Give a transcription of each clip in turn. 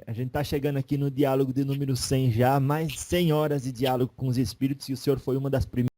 A gente está chegando aqui no diálogo de número 100 já, mais 100 horas de diálogo com os espíritos, e o senhor foi uma das primeiras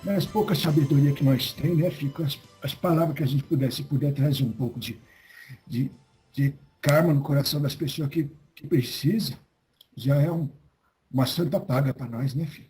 Nas poucas sabedoria que nós temos, né, fica as palavras que a gente puder, se puder trazer um pouco de, de karma no coração das pessoas que precisam, já é uma santa paga para nós, né, filho?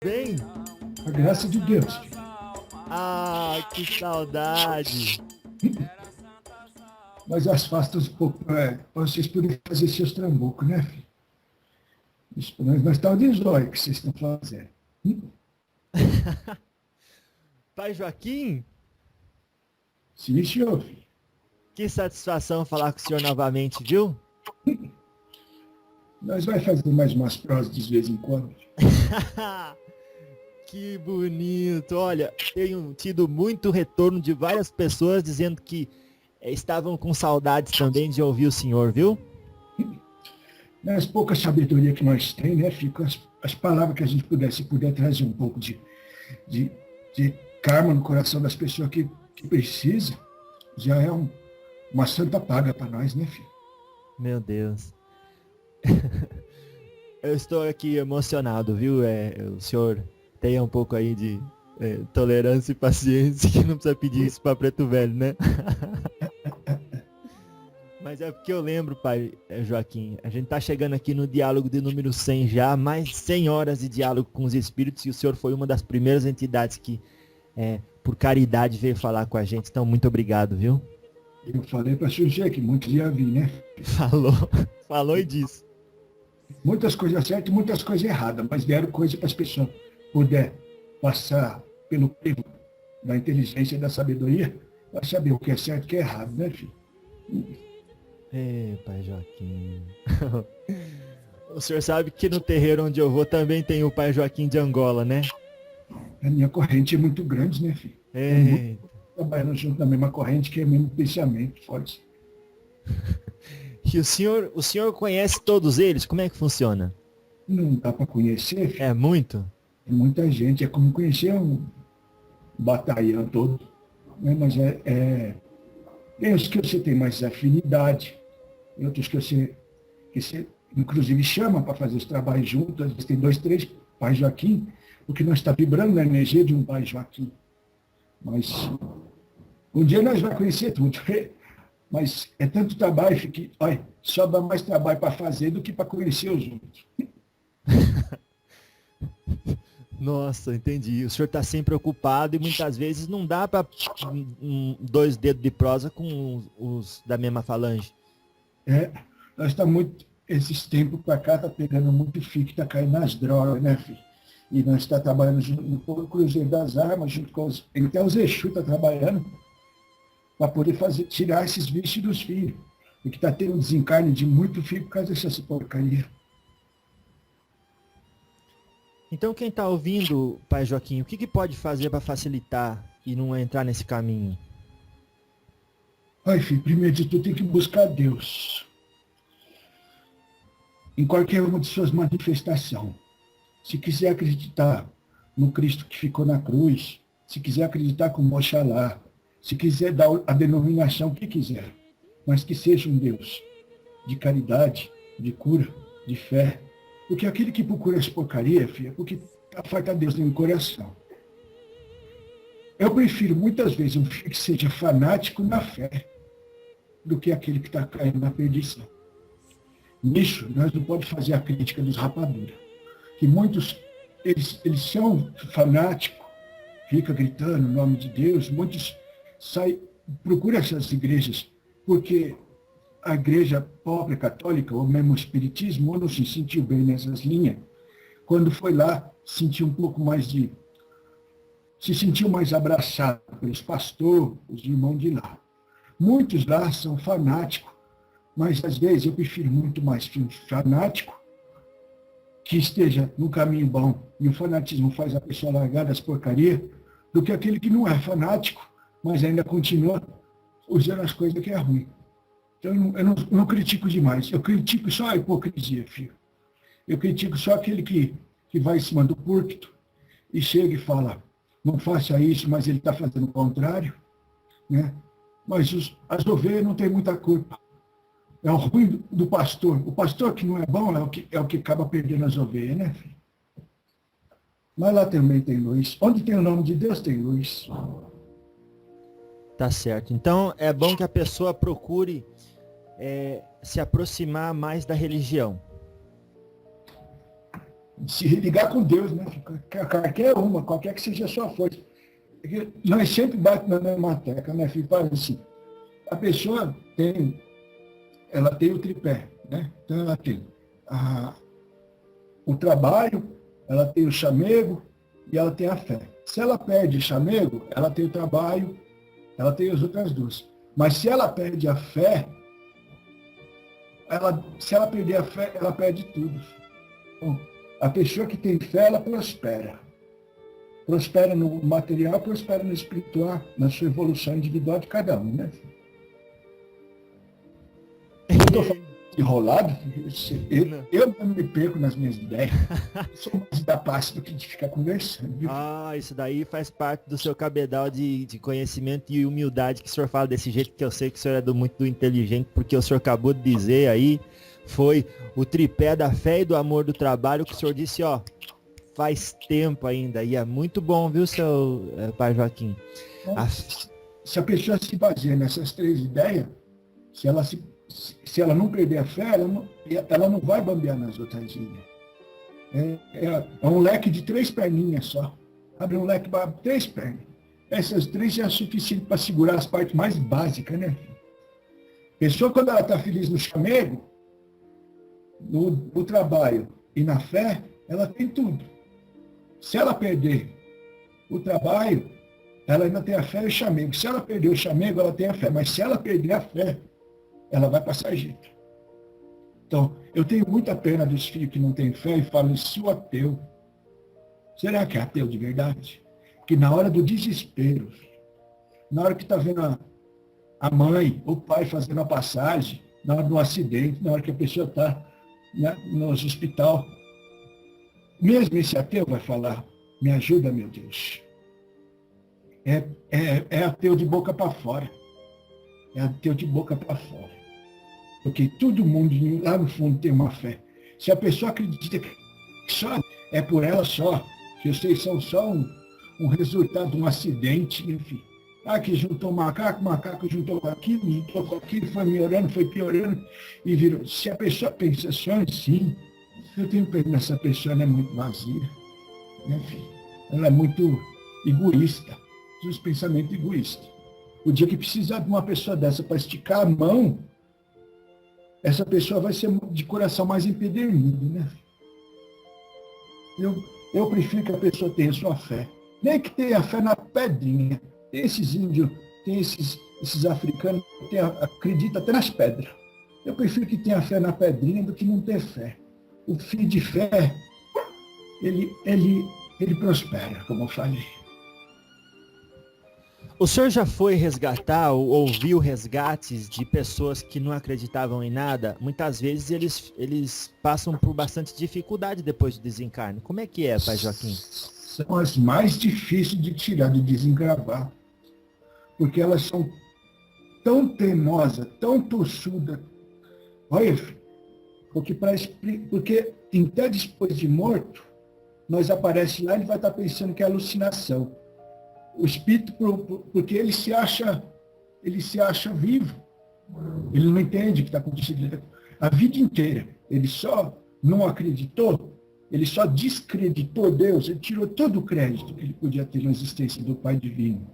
Bem? A graça de Deus, filho. Ah, que saudade. Mas afasta um pouco para vocês poderem fazer seus trambucos, né, filho? Isso, nós estamos de zóio que vocês estão fazendo. Pai Joaquim, Sim, senhor, filho. que satisfação falar com o senhor novamente, viu? Nós vai fazer mais umas prosas de vez em quando. Que bonito. Olha, tenho tido muito retorno de várias pessoas dizendo que estavam com saudades também de ouvir o senhor, viu? Nas poucas sabedoria que nós temos, né, fica as palavras que a gente puder, se puder trazer um pouco de, de karma no coração das pessoas que precisam, já é uma santa paga para nós, né, filho? Meu Deus. Eu estou aqui emocionado, viu? O senhor tenha um pouco aí de tolerância e paciência, que não precisa pedir isso para preto velho, né? Mas é porque eu lembro, pai Joaquim, a gente tá chegando aqui no diálogo de número 100 já, mais 100 horas de diálogo com os espíritos, e o senhor foi uma das primeiras entidades que, por caridade, veio falar com a gente. Então, muito obrigado, viu? Eu falei para o senhor que muitos ia vir, né? Falou e disse. Muitas coisas certas e muitas coisas erradas, mas deram coisa para as pessoas puder passar pelo crivo da inteligência e da sabedoria para saber o que é certo e o que é errado, né, filho? Pai Joaquim. O senhor sabe que no terreiro onde eu vou também tem o pai Joaquim de Angola, né? A minha corrente é muito grande, né, filho? Trabalhando junto na mesma corrente, que é o mesmo pensamento, forte. E o senhor conhece todos eles? Como é que funciona? Não dá para conhecer, filho. É muito? É muita gente, é como conhecer um batalhão todo. Né? Mas tem os que você tem mais afinidade, tem outros que você inclusive chama para fazer os trabalhos juntos. Às vezes tem 2, 3 Pai Joaquim, porque nós estamos vibrando na energia de um Pai Joaquim. Mas um dia nós vamos conhecer tudo. Mas é tanto trabalho que, olha, sobra mais trabalho para fazer do que para conhecer os outros. Nossa, entendi. O senhor está sempre ocupado e muitas vezes não dá para 2 dedos de prosa com os da mesma falange. Nós estamos muito, esses tempos para cá, está pegando muito fique, está caindo nas drogas, né, filho? E nós estamos trabalhando junto no Cruzeiro das Armas, junto com até os Exu está trabalhando, para poder tirar esses bichos dos filhos. Porque está tendo um desencarne de muito filho por causa dessa porcaria. Então quem está ouvindo, pai Joaquim, o que pode fazer para facilitar e não entrar nesse caminho? Ai, filho, primeiro de tudo tem que buscar Deus. Em qualquer uma de suas manifestações. Se quiser acreditar no Cristo que ficou na cruz, se quiser acreditar com Oxalá, se quiser dar a denominação que quiser, mas que seja um Deus de caridade, de cura, de fé. Porque aquele que procura essa porcaria, filho, é porque falta Deus no coração. Eu prefiro muitas vezes um filho que seja fanático na fé do que aquele que está caindo na perdição. Nisso, nós não podemos fazer a crítica dos rapaduras. Que muitos, eles são fanáticos, fica gritando o nome de Deus, muitos procura essas igrejas, porque a igreja pobre católica, ou mesmo o espiritismo, não se sentiu bem nessas linhas. Quando foi lá, sentiu um pouco mais se sentiu mais abraçado pelos pastores, os irmãos de lá. Muitos lá são fanáticos, mas às vezes eu prefiro muito mais que um fanático que esteja no caminho bom e o fanatismo faz a pessoa largar das porcarias, do que aquele que não é fanático, mas ainda continua usando as coisas que é ruim. Então eu não critico demais, eu critico só a hipocrisia, filho. Eu critico só aquele que vai em cima do púlpito e chega e fala, não faça isso, mas ele está fazendo o contrário, né? Mas as ovelhas não têm muita culpa. É o ruim do pastor. O pastor que não é bom é o que acaba perdendo as ovelhas, né, filho? Mas lá também tem luz. Onde tem o nome de Deus, tem luz. Tá certo. Então, é bom que a pessoa procure se aproximar mais da religião. Se religar com Deus, né? Qualquer que seja a sua força. Nós sempre batemos na mesma tecla, né, filho? Fala assim, a pessoa ela tem o tripé, né? Então ela tem o trabalho, ela tem o chamego e ela tem a fé. Se ela perde o chamego, ela tem o trabalho, ela tem as outras duas. Mas se ela perde a fé, se ela perder a fé, ela perde tudo. Então, a pessoa que tem fé, ela prospera. Prospera no material, prospera no espiritual, na sua evolução individual de cada um, né? Eu estou falando enrolado, eu não me perco nas minhas ideias. Eu sou mais da paz do que de ficar conversando. Viu? Isso daí faz parte do seu cabedal de conhecimento e humildade que o senhor fala desse jeito, que eu sei que o senhor é muito do inteligente, porque o senhor acabou de dizer aí, foi o tripé da fé e do amor do trabalho que o senhor disse, faz tempo ainda, e é muito bom, viu, seu pai Joaquim? Se a pessoa se baseia nessas três ideias, se ela não perder a fé, ela não vai bambear nas outras linhas. É um leque de 3 perninhas só. Abre um leque para 3 pernas. Essas 3 já é suficiente para segurar as partes mais básicas, né? A pessoa, quando ela está feliz no chamego, no trabalho e na fé, ela tem tudo. Se ela perder o trabalho, ela ainda tem a fé e o chamego. Se ela perder o chamego, ela tem a fé. Mas se ela perder a fé, ela vai passar jeito. Então, eu tenho muita pena dos filhos que não têm fé e falam, sou ateu. Será que é ateu de verdade? Que na hora do desespero, na hora que está vendo a mãe, o pai fazendo a passagem, na hora do acidente, na hora que a pessoa está no hospital, mesmo esse ateu vai falar, me ajuda, meu Deus. É ateu de boca para fora. É ateu de boca para fora. Porque todo mundo lá no fundo tem uma fé. Se a pessoa acredita que só é por ela só, que vocês são só um resultado de um acidente, enfim. Que juntou macaco juntou com aquilo, foi piorando e virou. Se a pessoa pensa só em si, eu tenho pena essa pessoa, ela é muito vazia. Enfim, ela é muito egoísta. Os pensamentos egoístas. O dia que precisar de uma pessoa dessa para esticar a mão, essa pessoa vai ser de coração mais empedernido, né? Eu prefiro que a pessoa tenha sua fé. Nem que tenha fé na pedrinha. Tem esses índios, tem esses africanos que acreditam até nas pedras. Eu prefiro que tenha fé na pedrinha do que não ter fé. O filho de fé, ele prospera, como eu falei. O senhor já foi resgatar ou ouviu resgates de pessoas que não acreditavam em nada? Muitas vezes eles passam por bastante dificuldade depois do desencarne. Como é que é, pai Joaquim? São as mais difíceis de tirar, de desengravar. Porque elas são tão teimosas, tão tossudas. Olha, porque até depois de morto, nós aparece lá e ele vai estar pensando que é alucinação. O espírito, porque ele se acha vivo. Ele não entende o que está acontecendo. A vida inteira, ele só não acreditou, ele só descreditou Deus, ele tirou todo o crédito que ele podia ter na existência do Pai Divino.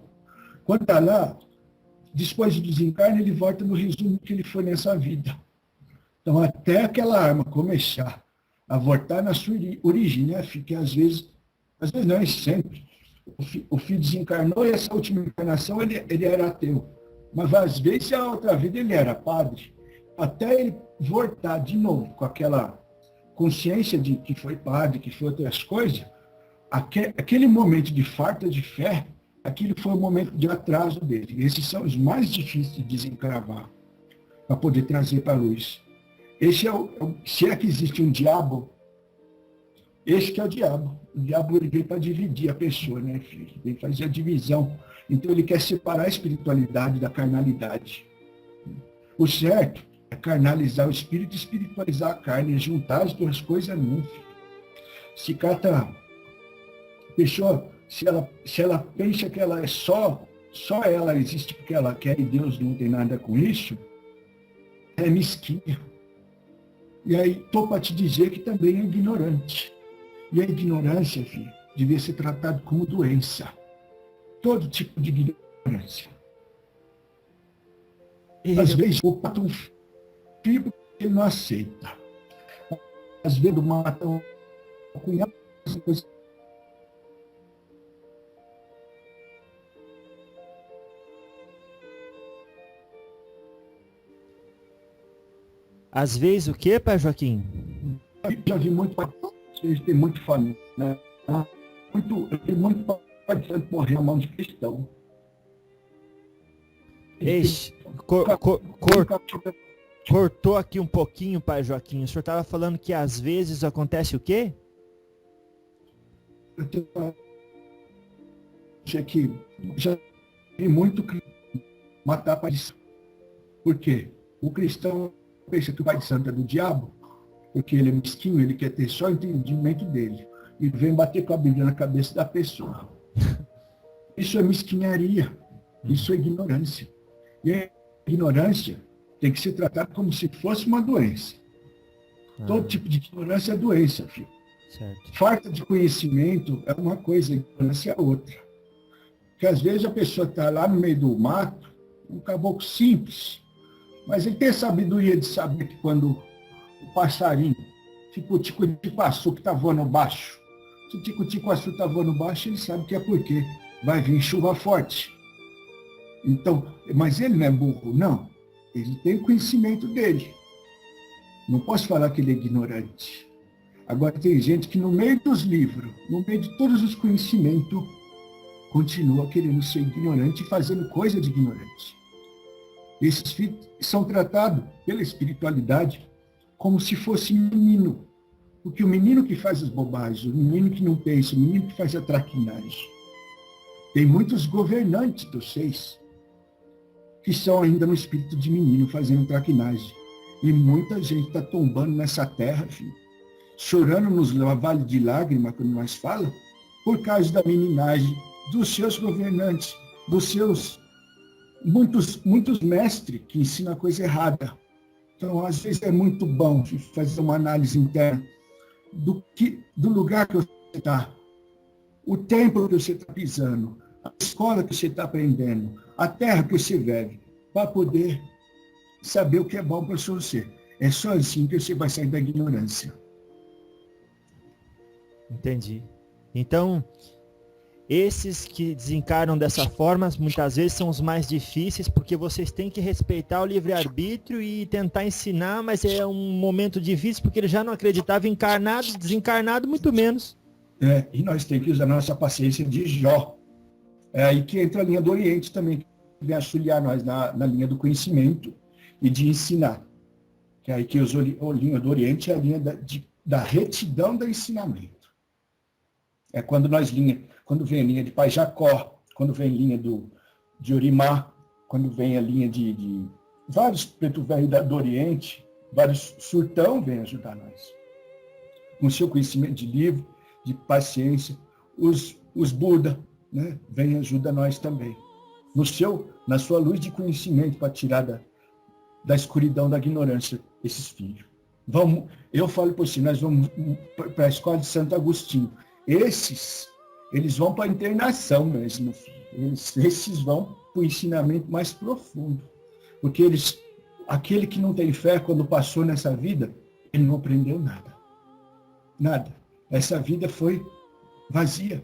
Quando está lá, depois do desencarne, ele volta no resumo que ele foi nessa vida. Então, até aquela alma começar a voltar na sua origem, né, que às vezes não, é sempre. O filho desencarnou e essa última encarnação ele era ateu. Mas às vezes, a outra vida, ele era padre. Até ele voltar de novo com aquela consciência de que foi padre, que foi outras coisas, aquele momento de falta de fé, aquilo foi o momento de atraso dele. Esses são os mais difíceis de desencravar, para poder trazer para a luz. Esse se é que existe um diabo, esse que é o diabo. O diabo ele veio para dividir a pessoa, né, filho? Ele veio fazer a divisão. Então ele quer separar a espiritualidade da carnalidade. O certo é carnalizar o espírito e espiritualizar a carne, e juntar as duas coisas não, filho. Se cata a pessoa, se ela pensa que ela é só ela existe porque ela quer e Deus não tem nada com isso, é mesquinha. E aí estou para te dizer que também é ignorante. E a ignorância, filho, devia ser tratada como doença. Todo tipo de ignorância. Às vezes, o mata um filho porque ele não aceita. Às vezes, mata um cunhado. Às vezes o quê, pai Joaquim? Já vi muito, tem muito família, né? Tem muito pai morrer a mão de cristão. Eixe, cortou aqui um pouquinho, pai Joaquim. O senhor estava falando que às vezes acontece o quê? Já vi muito matar pai de santo. Por quê? O cristão pensa que o pai de santo é do diabo, porque ele é mesquinho, ele quer ter só o entendimento dele. E vem bater com a Bíblia na cabeça da pessoa. Isso é mesquinharia. Isso é ignorância. E a ignorância tem que ser tratada como se fosse uma doença. Todo tipo de ignorância é doença, filho. Certo. Falta de conhecimento é uma coisa, ignorância é outra. Porque às vezes a pessoa está lá no meio do mato, um caboclo simples, mas ele tem a sabedoria de saber que quando o passarinho, tipo o tico-tico-açu que está voando baixo, se o tico-tico-açu está voando baixo, ele sabe que é porque vai vir chuva forte. Então, mas ele não é burro, não. Ele tem o conhecimento dele. Não posso falar que ele é ignorante. Agora tem gente que no meio dos livros, no meio de todos os conhecimentos, continua querendo ser ignorante e fazendo coisa de ignorante. Esses filhos são tratados pela espiritualidade como se fosse menino. Porque o menino que faz as bobagens, o menino que não pensa, o menino que faz a traquinagem. Tem muitos governantes dos seis que são ainda no espírito de menino, fazendo traquinagem. E muita gente está tombando nessa terra, filho, chorando nos vales de lágrimas, quando nós falamos, por causa da meninagem dos seus governantes, dos seus muitos mestres que ensinam a coisa errada. Então, às vezes é muito bom fazer uma análise interna do lugar que você está, o templo que você está pisando, a escola que você está aprendendo, a terra que você vive, para poder saber o que é bom para você. É só assim que você vai sair da ignorância. Entendi. Então, esses que desencarnam dessa forma, muitas vezes são os mais difíceis, porque vocês têm que respeitar o livre-arbítrio e tentar ensinar, mas é um momento difícil, porque ele já não acreditava encarnado, desencarnado, muito menos. E nós temos que usar a nossa paciência de Jó. É aí que entra a linha do Oriente também, que vem auxiliar nós na linha do conhecimento e de ensinar. Que é aí que a linha do Oriente é a linha da retidão do ensinamento. É quando vem a linha de Pai Jacó, quando vem a linha de Orimá, quando vem a linha de vários preto velho do Oriente, vários surtão vêm ajudar nós. Com seu conhecimento de livro, de paciência, os Buda, né, vêm e ajudam nós também. Na sua luz de conhecimento para tirar da escuridão, da ignorância, esses filhos. Eu falo por si, nós vamos para a escola de Santo Agostinho. Eles vão para a internação mesmo, filho. Esses vão para o ensinamento mais profundo. Porque aquele que não tem fé, quando passou nessa vida, ele não aprendeu nada. Nada. Essa vida foi vazia.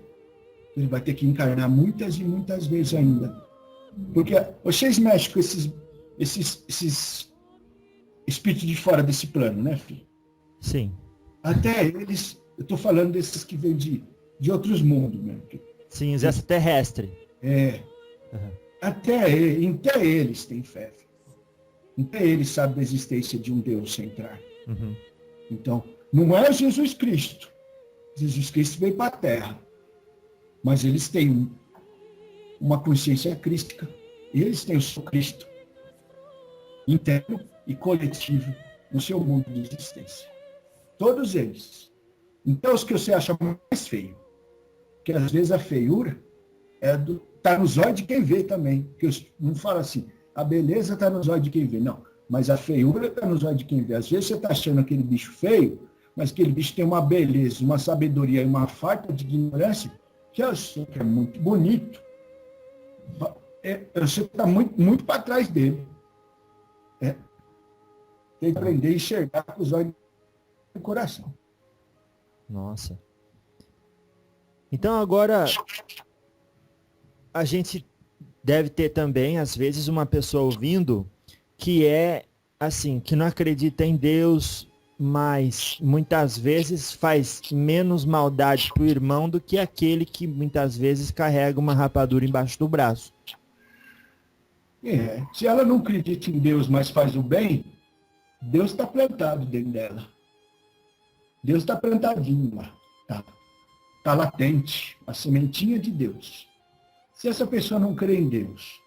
Ele vai ter que encarnar muitas e muitas vezes ainda. Porque vocês mexem com esses espíritos de fora desse plano, né, filho? Sim. Até eles, eu estou falando desses que vêm de outros mundos mesmo. Sim, os extraterrestres. Uhum. Até eles têm fé. Filho. Até eles sabem da existência de um Deus central. Uhum. Então, não é Jesus Cristo. Jesus Cristo veio para a Terra. Mas eles têm uma consciência crística. Eles têm o seu Cristo interno e coletivo no seu mundo de existência. Todos eles. Então, os que você acha mais feio, que às vezes a feiura está nos olhos de quem vê também. Porque não fala assim, a beleza está nos olhos de quem vê. Não, mas a feiura está nos olhos de quem vê. Às vezes você está achando aquele bicho feio, mas aquele bicho tem uma beleza, uma sabedoria e uma falta de ignorância, que eu sei que é muito bonito. Você está muito, muito para trás dele. Tem que aprender a enxergar com os olhos do coração. Nossa. Então agora a gente deve ter também, às vezes, uma pessoa ouvindo que é assim, que não acredita em Deus, mas muitas vezes faz menos maldade para o irmão do que aquele que muitas vezes carrega uma rapadura embaixo do braço. Se ela não acredita em Deus, mas faz o bem, Deus está plantado dentro dela. Deus está plantadinho lá. Está latente, a sementinha de Deus. Se essa pessoa não crê em Deus,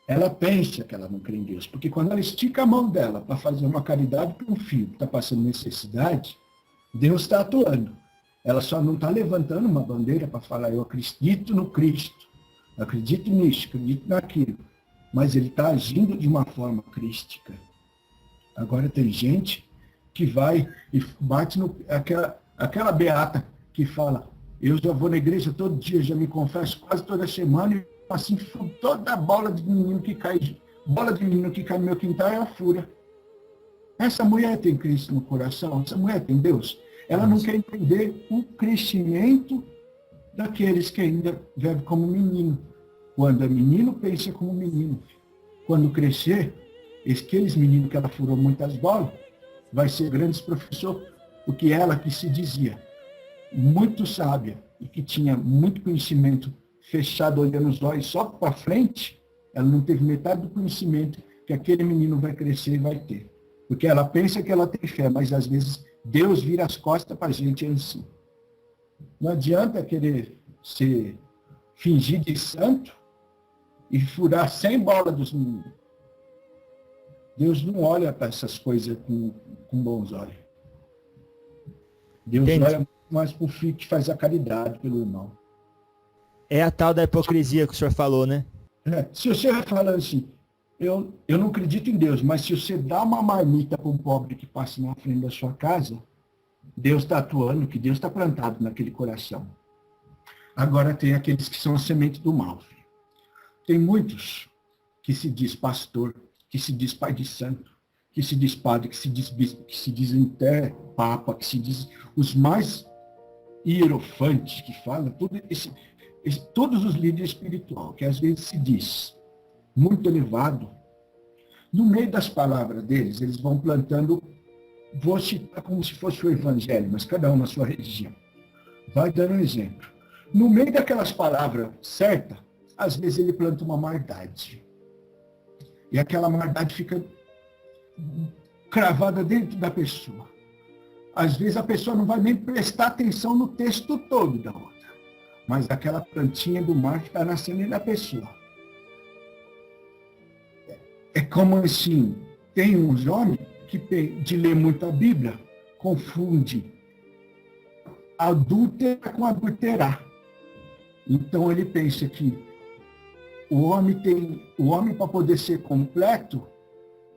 ela pensa que ela não crê em Deus, porque quando ela estica a mão dela para fazer uma caridade para um filho que está passando necessidade, Deus está atuando. Ela só não está levantando uma bandeira para falar, eu acredito no Cristo, acredito nisso, acredito naquilo. Mas ele está agindo de uma forma crística. Agora tem gente que vai e bate aquela beata que fala, eu já vou na igreja todo dia, já me confesso quase toda semana, e assim, toda bola de menino que cai no meu quintal é a fúria. Essa mulher tem Cristo no coração, essa mulher tem Deus. Ela não quer entender o crescimento daqueles que ainda vivem como menino. Quando é menino, pensa como menino. Quando crescer, aqueles meninos que ela furou muitas bolas, vai ser grandes professor, porque ela que se dizia muito sábia e que tinha muito conhecimento fechado, olhando os olhos só para frente, ela não teve metade do conhecimento que aquele menino vai crescer e vai ter. Porque ela pensa que ela tem fé, mas às vezes Deus vira as costas para a gente assim. Não adianta querer fingir de santo e furar 100 bolas dos meninos. Deus não olha para essas coisas com bons olhos. Deus olha mais para o filho que faz a caridade pelo irmão. É a tal da hipocrisia que o senhor falou, né? Se você vai falando assim, eu não acredito em Deus, mas se você dá uma marmita para um pobre que passa na frente da sua casa, Deus está atuando, que Deus está plantado naquele coração. Agora tem aqueles que são a semente do mal. Tem muitos que se diz pastor, que se diz pai de santo, que se diz padre, que se diz bispo, que se dizem até papa, que se diz os mais hierofantes que falam, todos os líderes espirituais, que às vezes se diz muito elevado, no meio das palavras deles, eles vão plantando, vou citar como se fosse o evangelho, mas cada um na sua religião. Vai dando um exemplo. No meio daquelas palavras certas, às vezes ele planta uma maldade. E aquela maldade fica cravada dentro da pessoa. Às vezes a pessoa não vai nem prestar atenção no texto todo da outra. Mas aquela plantinha do mar que está nascendo na pessoa. É como assim, tem uns homens que de ler muito a Bíblia, confunde adúltera com adulterar. Então ele pensa que o homem para poder ser completo,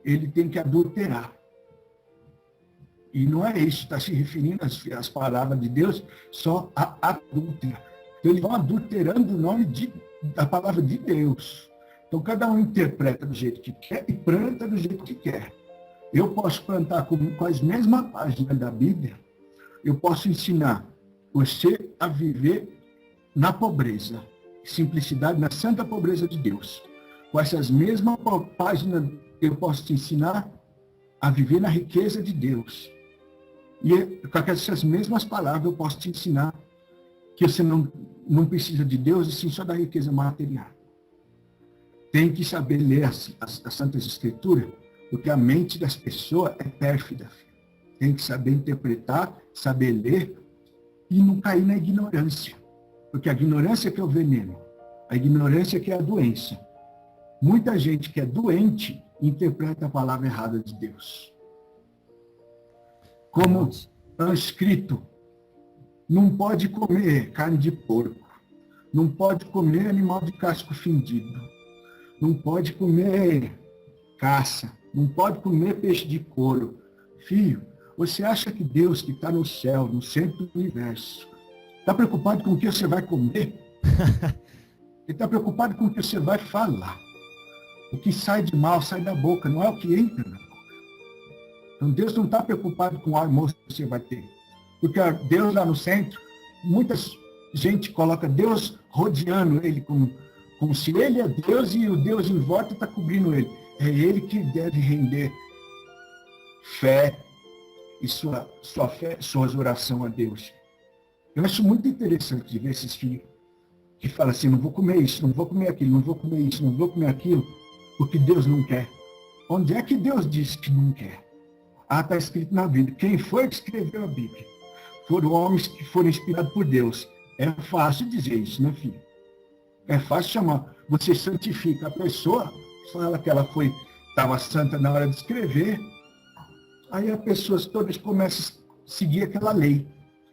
ele tem que adulterar. E não é isso, está se referindo às palavras de Deus, só a adúltera. Então eles vão adulterando o nome da palavra de Deus. Então Então, cada um interpreta do jeito que quer e planta do jeito que quer. Eu posso plantar com as mesmas páginas da Bíblia, eu posso ensinar você a viver na pobreza, simplicidade, na santa pobreza de Deus. Com essas mesmas páginas, eu posso te ensinar a viver na riqueza de Deus. E com essas mesmas palavras, eu posso te ensinar que você não precisa de Deus, e sim só da riqueza material. Tem que saber ler as Santas Escrituras, porque a mente das pessoas é pérfida. Tem que saber interpretar, saber ler e não cair na ignorância. Porque a ignorância que é o veneno, a ignorância que é a doença. Muita gente que é doente interpreta a palavra errada de Deus. Como está escrito, não pode comer carne de porco, não pode comer animal de casco fendido, não pode comer caça, não pode comer peixe de couro. Filho, você acha que Deus que está no céu, no centro do universo, está preocupado com o que você vai comer? Ele está preocupado com o que você vai falar. O que sai de mal sai da boca, não é o que entra na boca. Então Deus não está preocupado com o almoço que você vai ter. Porque Deus lá no centro, muita gente coloca Deus rodeando ele como se ele é Deus e o Deus em volta está cobrindo ele. É ele que deve render fé e sua fé, suas orações a Deus. Eu acho muito interessante de ver esses filhos que falam assim, não vou comer isso, não vou comer aquilo, não vou comer isso, não vou comer aquilo, porque Deus não quer. Onde é que Deus disse que não quer? Está escrito na Bíblia. Quem foi que escreveu a Bíblia? Foram homens que foram inspirados por Deus. É fácil dizer isso, né, filho? É fácil chamar. Você santifica a pessoa, fala que ela estava santa na hora de escrever, aí as pessoas todas começam a seguir aquela lei.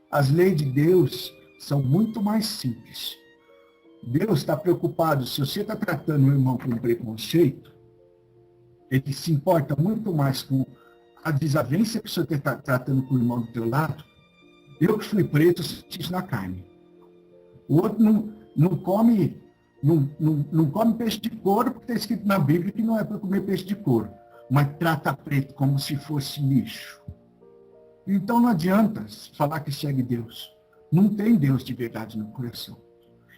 As leis de Deus são muito mais simples. Deus está preocupado, se você está tratando o irmão com preconceito, ele se importa muito mais com a desavença que você está tratando com o irmão do teu lado. Eu que fui preto, senti isso na carne. O outro não come peixe de couro, porque está escrito na Bíblia que não é para comer peixe de couro, mas trata preto como se fosse lixo. Então não adianta falar que segue Deus. Não tem Deus de verdade no coração.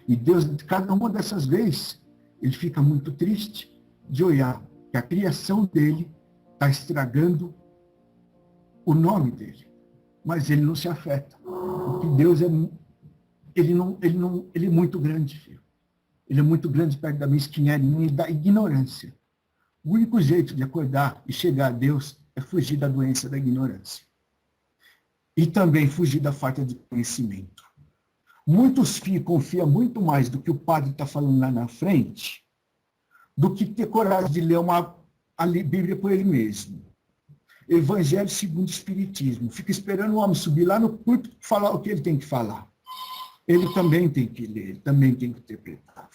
E Deus, cada uma dessas vezes, ele fica muito triste de olhar que a criação dele está estragando o nome dele. Mas ele não se afeta. Porque Deus ele é muito grande, filho. Ele é muito grande perto da mesquinharia e da ignorância. O único jeito de acordar e chegar a Deus é fugir da doença da ignorância. E também fugir da falta de conhecimento. Muitos filhos confiam muito mais do que o padre está falando lá na frente, do que ter coragem de ler a Bíblia por ele mesmo. Evangelho segundo o Espiritismo. Fica esperando o homem subir lá no púlpito e falar o que ele tem que falar. Ele também tem que ler, ele também tem que interpretar.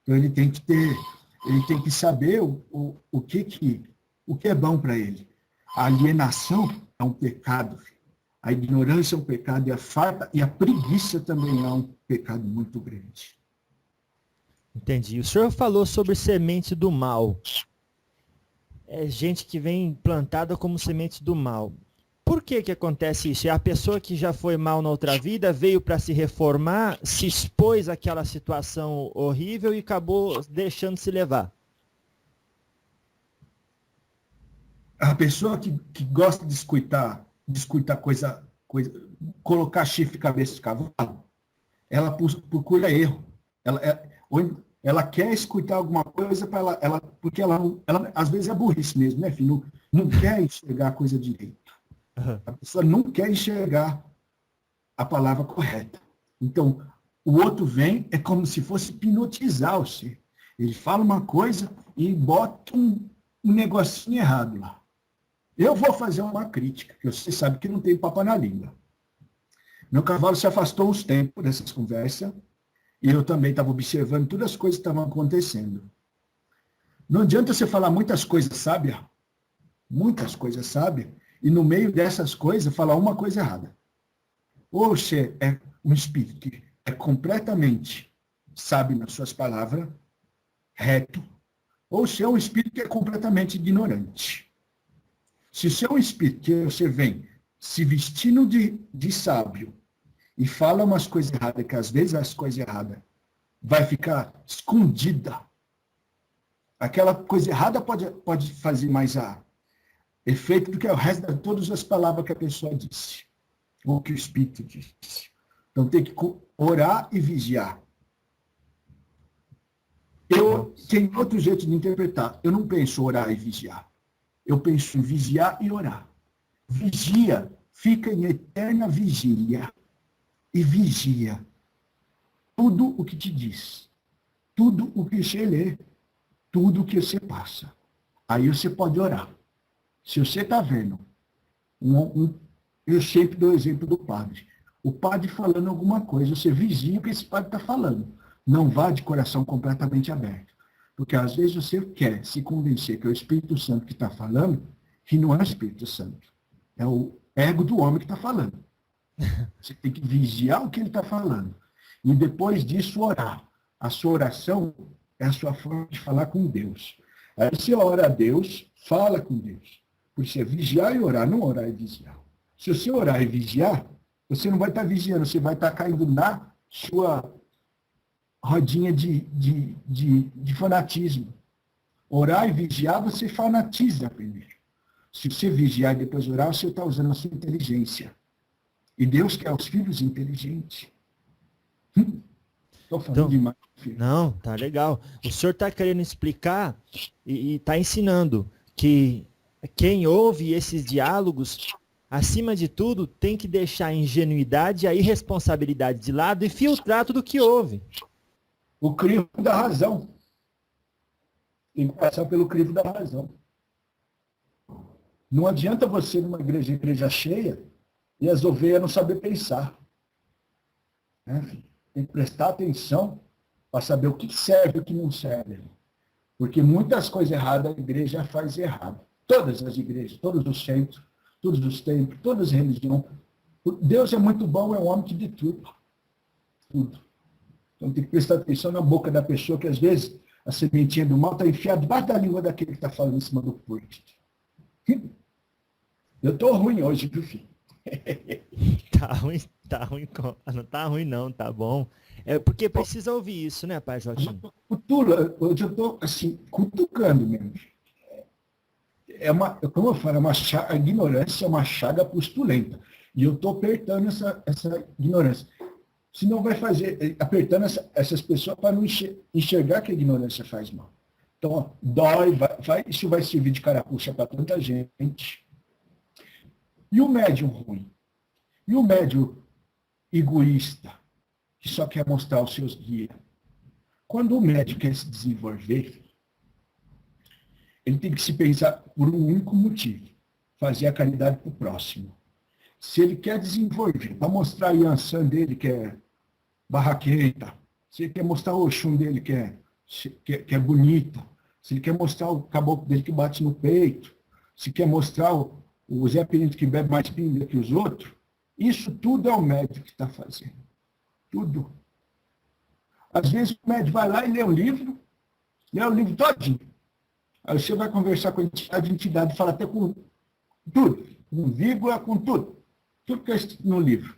Então ele tem que saber o que é bom para ele. A alienação é um pecado, filho. A ignorância é um pecado, e a farta e a preguiça também é um pecado muito grande. Entendi. O senhor falou sobre semente do mal. É gente que vem plantada como semente do mal. Por que acontece isso? É a pessoa que já foi mal na outra vida, veio para se reformar, se expôs àquela situação horrível e acabou deixando se levar. A pessoa que gosta de escutar coisa, colocar chifre e cabeça de cavalo, ela procura erro. Ela quer escutar alguma coisa para porque ela às vezes é burrice mesmo, né, filho? Não quer enxergar a coisa direito. A pessoa não quer enxergar a palavra correta. Então, o outro vem, é como se fosse hipnotizar você. Ele fala uma coisa e bota um negocinho errado lá. Eu vou fazer uma crítica, que você sabe que não tem papo na língua. Meu cavalo se afastou uns tempos dessas conversas, e eu também estava observando todas as coisas que estavam acontecendo. Não adianta você falar muitas coisas sábias, e no meio dessas coisas falar uma coisa errada. Ou você é um espírito que é completamente sábio nas suas palavras, reto, ou se é um espírito que é completamente ignorante. Se você é um espírito que você vem se vestindo de sábio e fala umas coisas erradas, que às vezes as coisas erradas vai ficar escondida. Aquela coisa errada pode fazer mais efeito do que o resto de todas as palavras que a pessoa disse, ou que o espírito disse. Então tem que orar e vigiar. Tem outro jeito de interpretar. Eu não penso orar e vigiar. Eu penso em vigiar e orar. Vigia, fica em eterna vigília. E vigia tudo o que te diz, tudo o que você lê, tudo o que você passa. Aí você pode orar. Se você está vendo, eu sempre dou o exemplo do padre. O padre falando alguma coisa, você vigia o que esse padre está falando. Não vá de coração completamente aberto. Porque às vezes você quer se convencer que é o Espírito Santo que está falando, que não é o Espírito Santo. É o ego do homem que está falando. Você tem que vigiar o que ele está falando. E depois disso, orar. A sua oração é a sua forma de falar com Deus. Aí você ora a Deus, fala com Deus. Por isso é vigiar e orar, não orar e vigiar. Se você orar e vigiar, você não vai estar vigiando, você vai estar caindo na sua rodinha de fanatismo. Orar e vigiar, você fanatiza primeiro. Se você vigiar e depois orar, você está usando a sua inteligência. E Deus quer os filhos inteligentes. Estou falando demais, filho. Não, tá legal. O senhor está querendo explicar e está ensinando que quem ouve esses diálogos, acima de tudo, tem que deixar a ingenuidade e a irresponsabilidade de lado e filtrar tudo que ouve. O crivo da razão. Tem que passar pelo crivo da razão. Não adianta você, numa igreja cheia, e as ovelhas não saber pensar. Tem que prestar atenção para saber o que serve e o que não serve. Porque muitas coisas erradas a igreja faz errado. Todas as igrejas, todos os centros, todos os templos, todas as religiões. Deus é muito bom, é um homem que deturpa tudo. Então tem que prestar atenção na boca da pessoa, que às vezes a sementinha do mal está enfiada debaixo da língua daquele que está falando em cima do púlpito. Eu estou ruim hoje, viu, filho? Tá ruim, não tá ruim não, tá bom. É porque precisa ouvir isso, né, pai Joaquim? Hoje eu estou, assim, cutucando mesmo. Como eu falo, a ignorância é uma chaga pustulenta. E eu estou apertando essa ignorância. Senão vai apertando essas pessoas para não enxergar que a ignorância faz mal. Então, ó, dói, isso vai servir de carapuça para tanta gente. E o médium ruim? E o médium egoísta, que só quer mostrar os seus guias? Quando o médium quer se desenvolver, ele tem que se pensar por um único motivo: fazer a caridade para o próximo. Se ele quer desenvolver, para mostrar a Yansan dele, que é barraqueita, se ele quer mostrar o Oxum dele, que é bonita, se ele quer mostrar o caboclo dele que bate no peito, se quer mostrar o Zé Pinto que bebe mais pinga que os outros, isso tudo é o médium que está fazendo. Tudo. Às vezes o médium vai lá e lê o livro todinho. Aí você vai conversar com a entidade, fala até com tudo, com vírgula, com tudo. Tudo que é escrito no livro.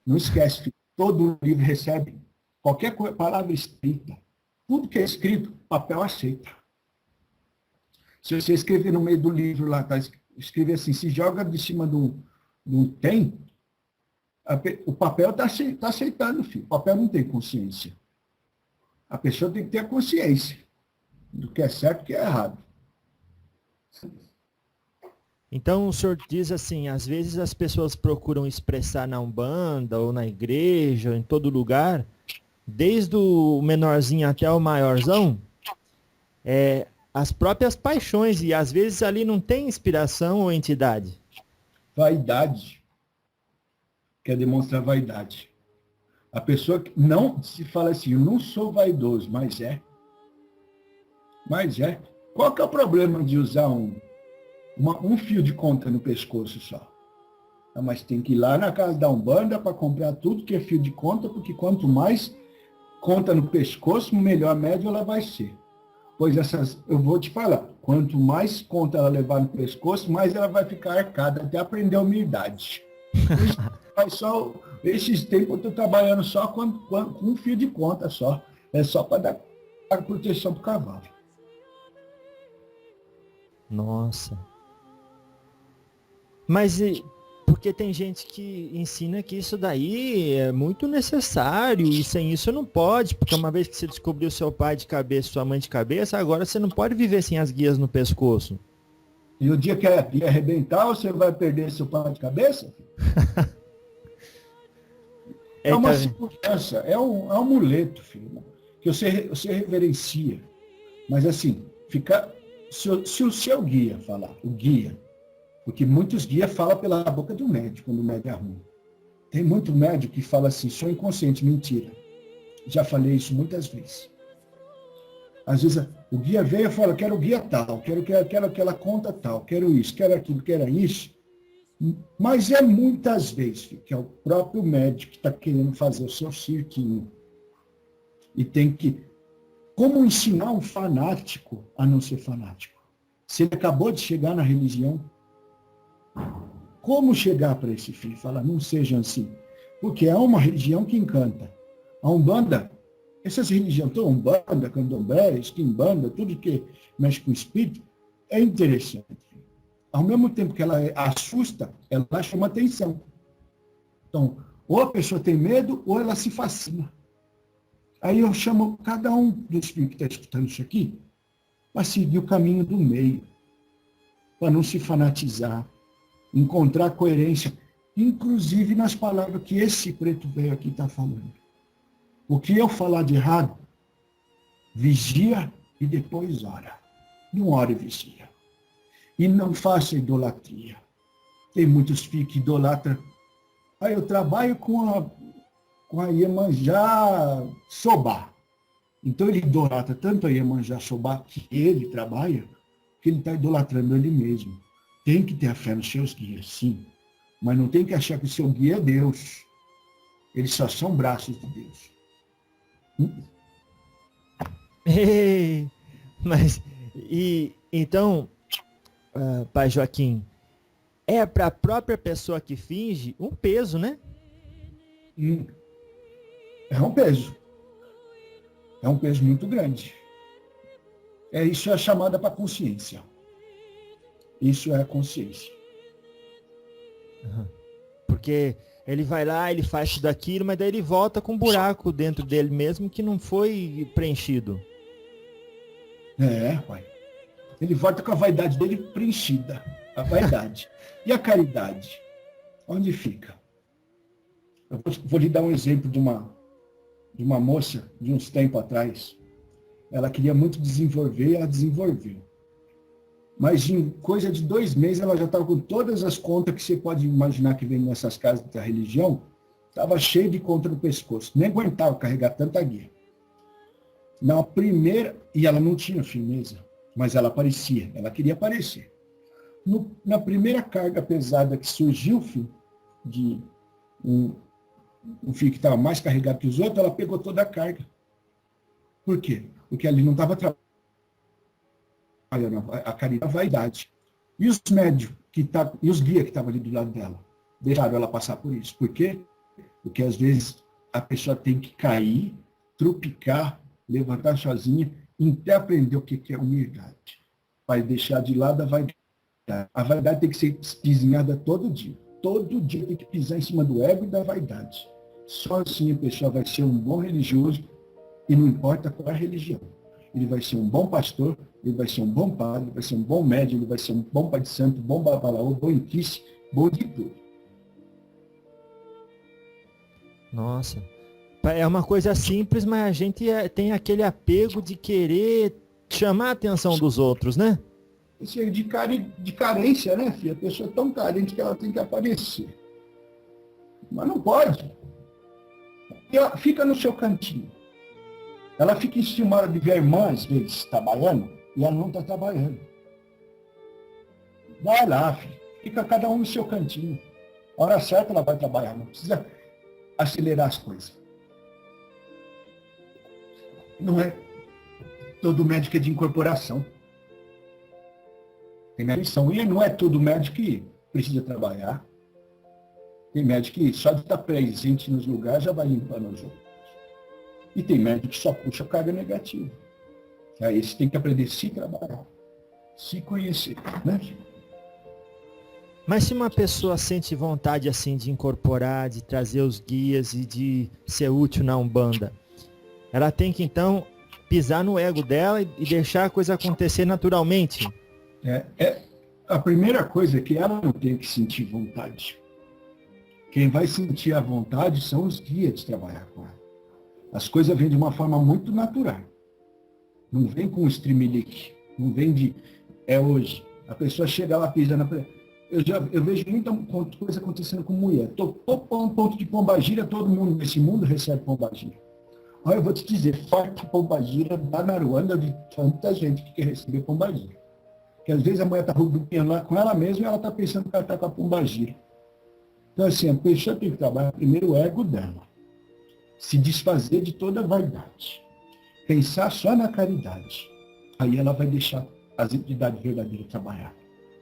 Não esquece, filho, todo livro recebe qualquer palavra escrita. Tudo que é escrito, papel aceita. Se você escrever no meio do livro lá, escrever assim, se joga de cima do tem, o papel está aceitando, filho. O papel não tem consciência. A pessoa tem que ter a consciência do que é certo e do que é errado. Então o senhor diz assim, às vezes as pessoas procuram expressar na Umbanda, ou na igreja, ou em todo lugar, desde o menorzinho até o maiorzão, as próprias paixões, e às vezes ali não tem inspiração ou entidade. Vaidade. Quer demonstrar vaidade. A pessoa que não se fala assim, eu não sou vaidoso, mas é. Mas é. Qual que é o problema de usar um fio de conta no pescoço só? Mas tem que ir lá na casa da Umbanda para comprar tudo que é fio de conta, porque quanto mais conta no pescoço, melhor médio ela vai ser. Pois eu vou te falar, quanto mais conta ela levar no pescoço, mais ela vai ficar arcada até aprender a humildade. Por isso, esses tempos eu estou trabalhando só com um fio de conta só. É só para dar proteção para o cavalo. Nossa. Mas porque tem gente que ensina que isso daí é muito necessário e sem isso não pode, porque uma vez que você descobriu seu pai de cabeça, sua mãe de cabeça, agora você não pode viver sem as guias no pescoço. E o dia que a guia arrebentar, você vai perder seu pai de cabeça? É uma segurança, é um amuleto, filho, que você reverencia. Mas assim, se o seu guia falar, o guia, porque muitos guias falam pela boca do médico, quando o médico é ruim. Tem muito médico que fala assim, sou inconsciente, mentira. Já falei isso muitas vezes. Às vezes o guia veio e fala, quero o guia tal, quero aquela conta tal, quero isso, quero aquilo, quero isso. Mas é muitas vezes, filho, que é o próprio médico que está querendo fazer o seu cirquinho. E tem que... Como ensinar um fanático a não ser fanático? Se ele acabou de chegar na religião, como chegar para esse filho e falar, não seja assim? Porque é uma religião que encanta. A Umbanda, essas religiões, Umbanda, Candomblé, Esquimbanda, tudo que mexe com o espírito, é interessante. Ao mesmo tempo que ela assusta, ela chama atenção. Então, ou a pessoa tem medo, ou ela se fascina. Aí eu chamo cada um dos filhos que está escutando isso aqui para seguir o caminho do meio, para não se fanatizar, encontrar coerência, inclusive nas palavras que esse preto velho aqui está falando. O que eu falar de errado, vigia e depois ora. Não ora e vigia. E não faça idolatria. Tem muitos filhos que idolatram. Aí eu trabalho com a Iemanjá Sobá. Então ele idolatra tanto a Iemanjá Sobá que ele trabalha, que ele está idolatrando ele mesmo. Tem que ter a fé nos seus guias, sim. Mas não tem que achar que o seu guia é Deus. Eles só são braços de Deus. Ei, mas, então, Pai Joaquim, é para a própria pessoa que finge um peso, né? É um peso. É um peso muito grande. Isso é chamada para consciência. Isso é a consciência. Porque ele vai lá, ele faz tudo aquilo, mas daí ele volta com um buraco dentro dele mesmo que não foi preenchido. Pai. Ele volta com a vaidade dele preenchida. A vaidade. E a caridade? Onde fica? Eu vou lhe dar um exemplo de uma moça de uns tempos atrás. Ela queria muito desenvolver e ela desenvolveu. Mas em coisa de 2 meses ela já estava com todas as contas que você pode imaginar que vem nessas casas da religião. Estava cheia de conta no pescoço. Nem aguentava carregar tanta guia. Na primeira, e ela não tinha firmeza, mas ela aparecia, ela queria aparecer. Na primeira carga pesada que surgiu, filho, de um filho que estava mais carregado que os outros, ela pegou toda a carga. Por quê? Porque ali não estava trabalhando a caridade, a vaidade. E os médios e os guias que estavam ali do lado dela, deixaram ela passar por isso. Por quê? Porque às vezes a pessoa tem que cair, trupicar, levantar sozinha, até aprender o que é humildade. Para deixar de lado a vaidade. A vaidade tem que ser espizinhada todo dia. Todo dia tem que pisar em cima do ego e da vaidade. Só assim a pessoa vai ser um bom religioso, e não importa qual é a religião. Ele vai ser um bom pastor, ele vai ser um bom padre, ele vai ser um bom médium, ele vai ser um bom pai de santo, bom babalaô, bom inquice, bom de tudo. Nossa. É uma coisa simples, mas a gente tem aquele apego de querer chamar a atenção dos outros, né? Isso é de carência, né, filha? A pessoa é tão carente que ela tem que aparecer. Mas não pode. Ela fica no seu cantinho. Ela fica em cima de ver a irmã, às vezes, trabalhando, e ela não está trabalhando. Vai lá, filho. Fica cada um no seu cantinho. A hora certa ela vai trabalhar, não precisa acelerar as coisas. Não é? todo médico é de incorporação. Tem médico e não é todo médico que precisa trabalhar. Tem médico que só de estar presente nos lugares já vai limpando os outros. E tem médico que só puxa carga negativa. Aí você tem que aprender a se trabalhar, se conhecer, né? Mas se uma pessoa sente vontade assim de incorporar, de trazer os guias e de ser útil na Umbanda, ela tem que então pisar no ego dela e deixar a coisa acontecer naturalmente? A primeira coisa é que ela não tem que sentir vontade. Quem vai sentir a vontade são os guias de trabalhar com ela. As coisas vêm de uma forma muito natural. Não vem com streamlink. Não vem de hoje. A pessoa chega lá, pisa na... Eu vejo muita coisa acontecendo com mulher. Topou um ponto de pombagira, todo mundo nesse mundo recebe pombagira. Olha, eu vou te dizer, farta pombagira dá na Ruanda de tanta gente que quer receber pombagira. Porque às vezes a mulher está rubriquinha lá com ela mesma e ela está pensando que ela está com a pombagira. Então, assim, a pessoa tem que trabalhar primeiro o ego dela. Se desfazer de toda a vaidade. Pensar só na caridade. Aí ela vai deixar as entidades verdadeiras trabalhar.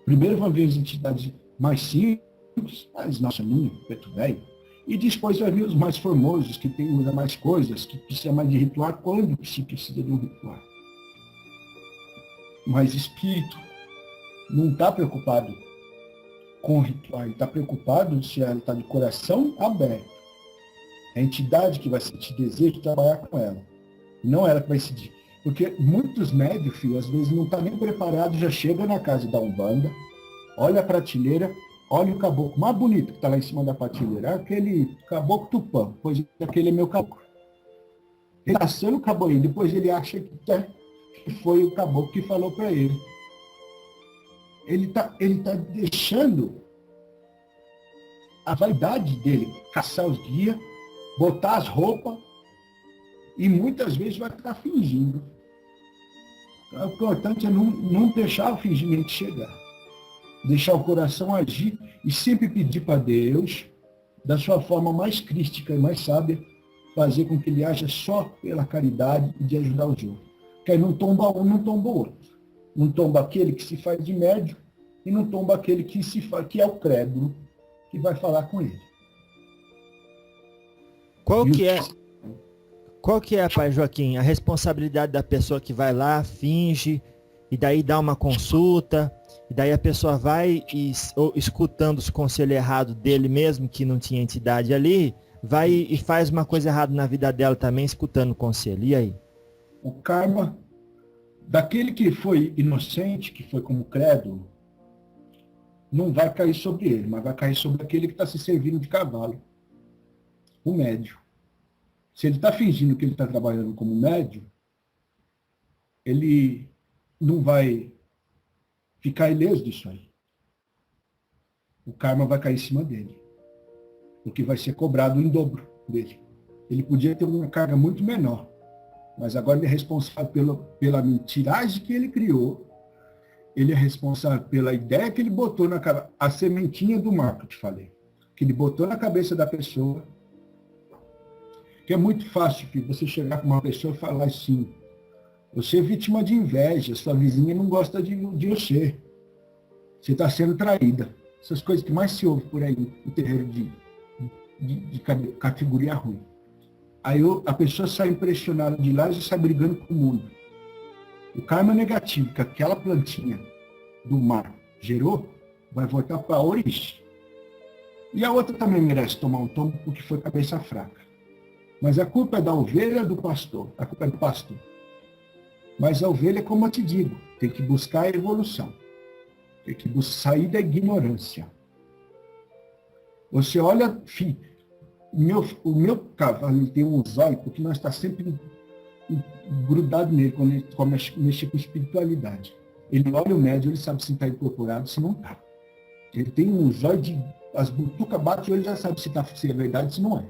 Primeiro vão ver as entidades mais simples, as nossas linhas, preto velho. E depois vai vir os mais formosos, que tem mais coisas, que precisa mais de ritual, quando se precisa de um ritual. Mas espírito não está preocupado com o ritual, ele está preocupado se ela está de coração aberto. É a entidade que vai sentir desejo de trabalhar com ela. Não ela que vai decidir. Porque muitos médios, filho, às vezes não está nem preparado, já chega na casa da Umbanda, olha a prateleira, olha o caboclo mais bonito que está lá em cima da prateleira, aquele caboclo Tupã, pois aquele é meu caboclo. Ele está sendo o caboclo, depois ele acha que foi o caboclo que falou para ele. Ele tá deixando a vaidade dele caçar os guias, botar as roupas, e muitas vezes vai estar fingindo. Então, o importante é não deixar o fingimento chegar. Deixar o coração agir e sempre pedir para Deus, da sua forma mais crística e mais sábia, fazer com que ele haja só pela caridade e de ajudar os outros. Porque aí não tomba um, não tomba o outro. Não tomba aquele que se faz de médio e não tomba aquele que é o crédulo, que vai falar com ele. Qual que é, Pai Joaquim, a responsabilidade da pessoa que vai lá, finge, e daí dá uma consulta, e daí a pessoa vai escutando os conselhos errados dele mesmo, que não tinha entidade ali, vai e faz uma coisa errada na vida dela também, escutando o conselho. E aí? O karma daquele que foi inocente, que foi como crédulo, não vai cair sobre ele, mas vai cair sobre aquele que está se servindo de cavalo, o médio. Se ele está fingindo que ele está trabalhando como médio, ele não vai ficar ileso disso aí. O karma vai cair em cima dele, porque vai ser cobrado em dobro dele. Ele podia ter uma carga muito menor, mas agora ele é responsável pela mentiragem que ele criou, ele é responsável pela ideia que ele botou na cabeça, a sementinha do mal que eu te falei, que ele botou na cabeça da pessoa. Que é muito fácil que você chegar com uma pessoa e falar assim, você é vítima de inveja, sua vizinha não gosta de você. Você está sendo traída. Essas coisas que mais se ouve por aí no terreiro de categoria ruim. Aí a pessoa sai impressionada de lá e já sai brigando com o mundo. O karma negativo que aquela plantinha do mar gerou, vai voltar para a origem. E a outra também merece tomar um tombo porque foi cabeça fraca. Mas a culpa é da ovelha ou do pastor? A culpa é do pastor. Mas a ovelha, como eu te digo, tem que buscar a evolução. Tem que sair da ignorância. Você olha, filho, o meu cavalo tem um zóio, porque nós está sempre grudado nele quando ele começa a mexer com espiritualidade. Ele olha o médium, ele sabe se está incorporado, se não está. Ele tem um zóio de... As butucas batem, ele já sabe se é verdade, se não é.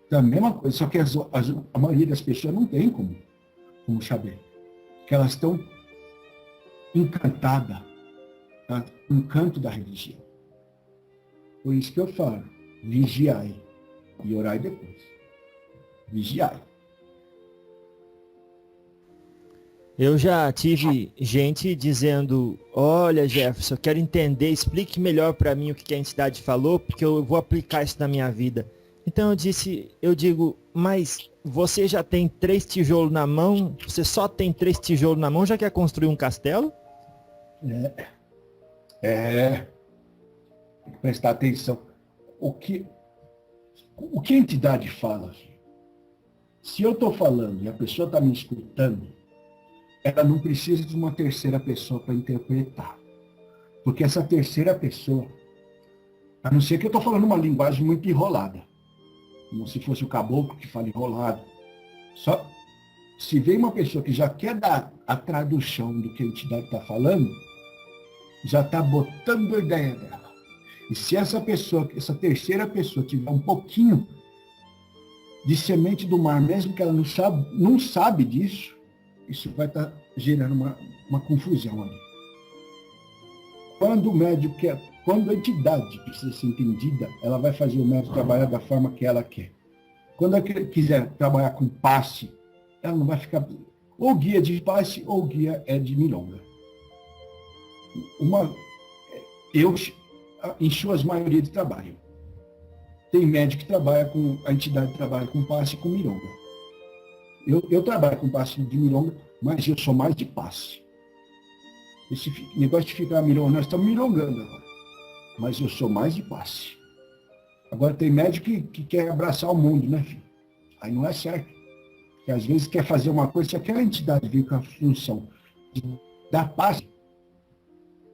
Então, a mesma coisa, só que a maioria das pessoas não tem como saber. Porque elas estão encantadas com o encanto da religião. Por isso que eu falo, vigiai e orai depois. Vigiai. Eu já tive gente dizendo, olha, Jefferson, eu quero entender, explique melhor para mim o que a entidade falou, porque eu vou aplicar isso na minha vida. Então eu digo, mas você já tem 3 tijolos na mão? Você só tem 3 tijolos na mão, já quer construir um castelo? É, tem que prestar atenção. O que, o que a entidade fala? Se eu estou falando e a pessoa está me escutando, ela não precisa de uma terceira pessoa para interpretar. Porque essa terceira pessoa, a não ser que eu estou falando uma linguagem muito enrolada, como se fosse o caboclo que fala enrolado. Só se vem uma pessoa que já quer dar a tradução do que a entidade está falando, já está botando a ideia dela. E se essa pessoa, essa terceira pessoa, tiver um pouquinho de semente do mar, mesmo que ela não sabe disso, isso vai estar gerando uma confusão ali. Quando o médium quer, quando a entidade precisa ser entendida, ela vai fazer o médium trabalhar da forma que ela quer. Quando ela quiser trabalhar com passe, ela não vai ficar ou guia de passe ou guia de milonga. Eu, em suas maioria de trabalho. Tem médico que trabalha com, a entidade trabalha com passe e com milonga. Eu trabalho com passe de milonga, mas eu sou mais de passe. Esse negócio de ficar milonga, nós estamos milongando agora. Mas eu sou mais de passe. Agora tem médico que quer abraçar o mundo, né, filho? Aí não é certo. Porque às vezes quer fazer uma coisa, se aquela entidade vir com a função de dar passe,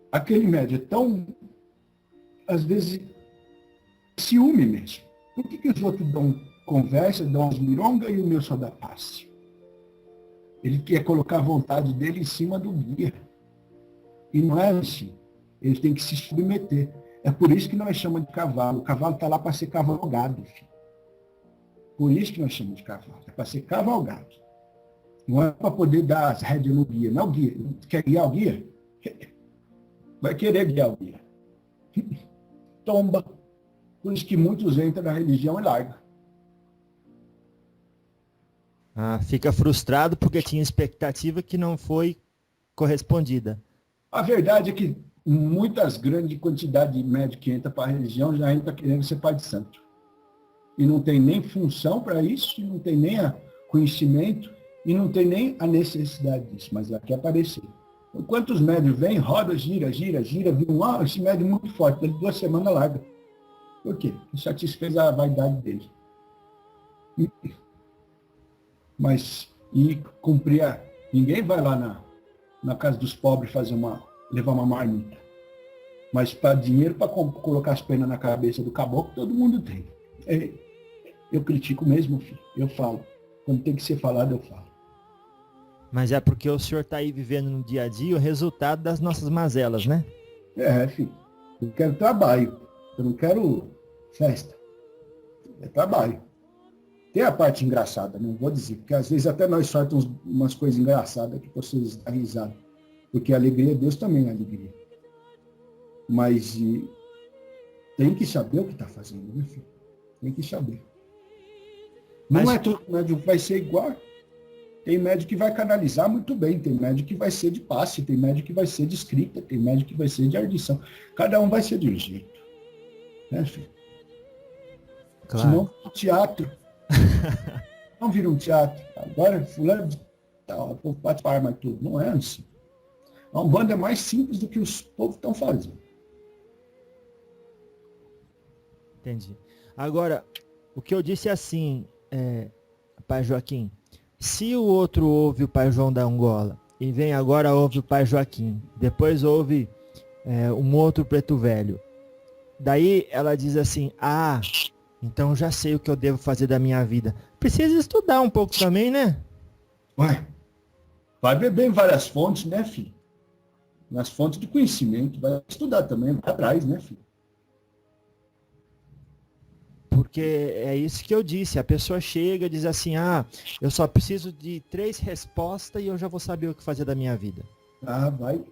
aquele médico é tão, às vezes, ciúme mesmo. Por que os outros dão conversa, dão as mirongas e o meu só dá passe? Ele quer colocar a vontade dele em cima do guia. E não é assim. Ele tem que se submeter. É por isso que nós chamamos de cavalo. O cavalo está lá para ser cavalgado, filho. Por isso que nós chamamos de cavalo. É para ser cavalgado. Não é para poder dar as rédeas no guia. Não, guia. Quer guiar o guia? Vai querer guiar o guia. Tomba. Por isso que muitos entram na religião e largam. Fica frustrado porque tinha expectativa que não foi correspondida. A verdade é que muitas grandes quantidades de médicos que entram para a religião já entram querendo ser pai de santo. E não tem nem função para isso, e não tem nem conhecimento, e não tem nem a necessidade disso, mas ela quer aparecer. Enquanto os médios vêm, roda, gira, viu esse médio é muito forte, dele 2 semanas larga. Por quê? Porque satisfez a vaidade dele. Mas, e cumprir ninguém vai lá na casa dos pobres levar uma marmita. Mas para dinheiro, para colocar as penas na cabeça do caboclo, todo mundo tem. Eu critico mesmo, filho. Eu falo. Quando tem que ser falado, eu falo. Mas é porque o senhor está aí vivendo no dia a dia o resultado das nossas mazelas, né? Filho. Eu quero trabalho. Eu não quero festa. É trabalho. Tem a parte engraçada, não vou dizer, porque às vezes até nós sortamos umas coisas engraçadas que vocês dão risada. Porque a alegria, Deus também é alegria. Mas tem que saber o que está fazendo, né, filho? Tem que saber. Não é todo médico que vai ser igual. Tem médico que vai canalizar muito bem, tem médico que vai ser de passe, tem médico que vai ser de escrita, tem médico que vai ser de ardição. Cada um vai ser de um jeito. Né, filho? Claro. Senão, teatro. Não vira um teatro. Agora, fulano de tal, o povo bate palma e tudo. Não é assim. A Umbanda é mais simples do que os povos estão fazendo. Entendi. Agora, o que eu disse é assim, Pai Joaquim, se o outro ouve o Pai João da Angola, e vem agora ouve o Pai Joaquim, depois ouve um outro preto velho, daí ela diz assim, então já sei o que eu devo fazer da minha vida. Precisa estudar um pouco também, né? Vai beber em várias fontes, né, filho? Nas fontes de conhecimento. Vai estudar também, vai atrás, né, filho? Porque é isso que eu disse. A pessoa chega e diz assim, eu só preciso de 3 respostas e eu já vou saber o que fazer da minha vida. Vai.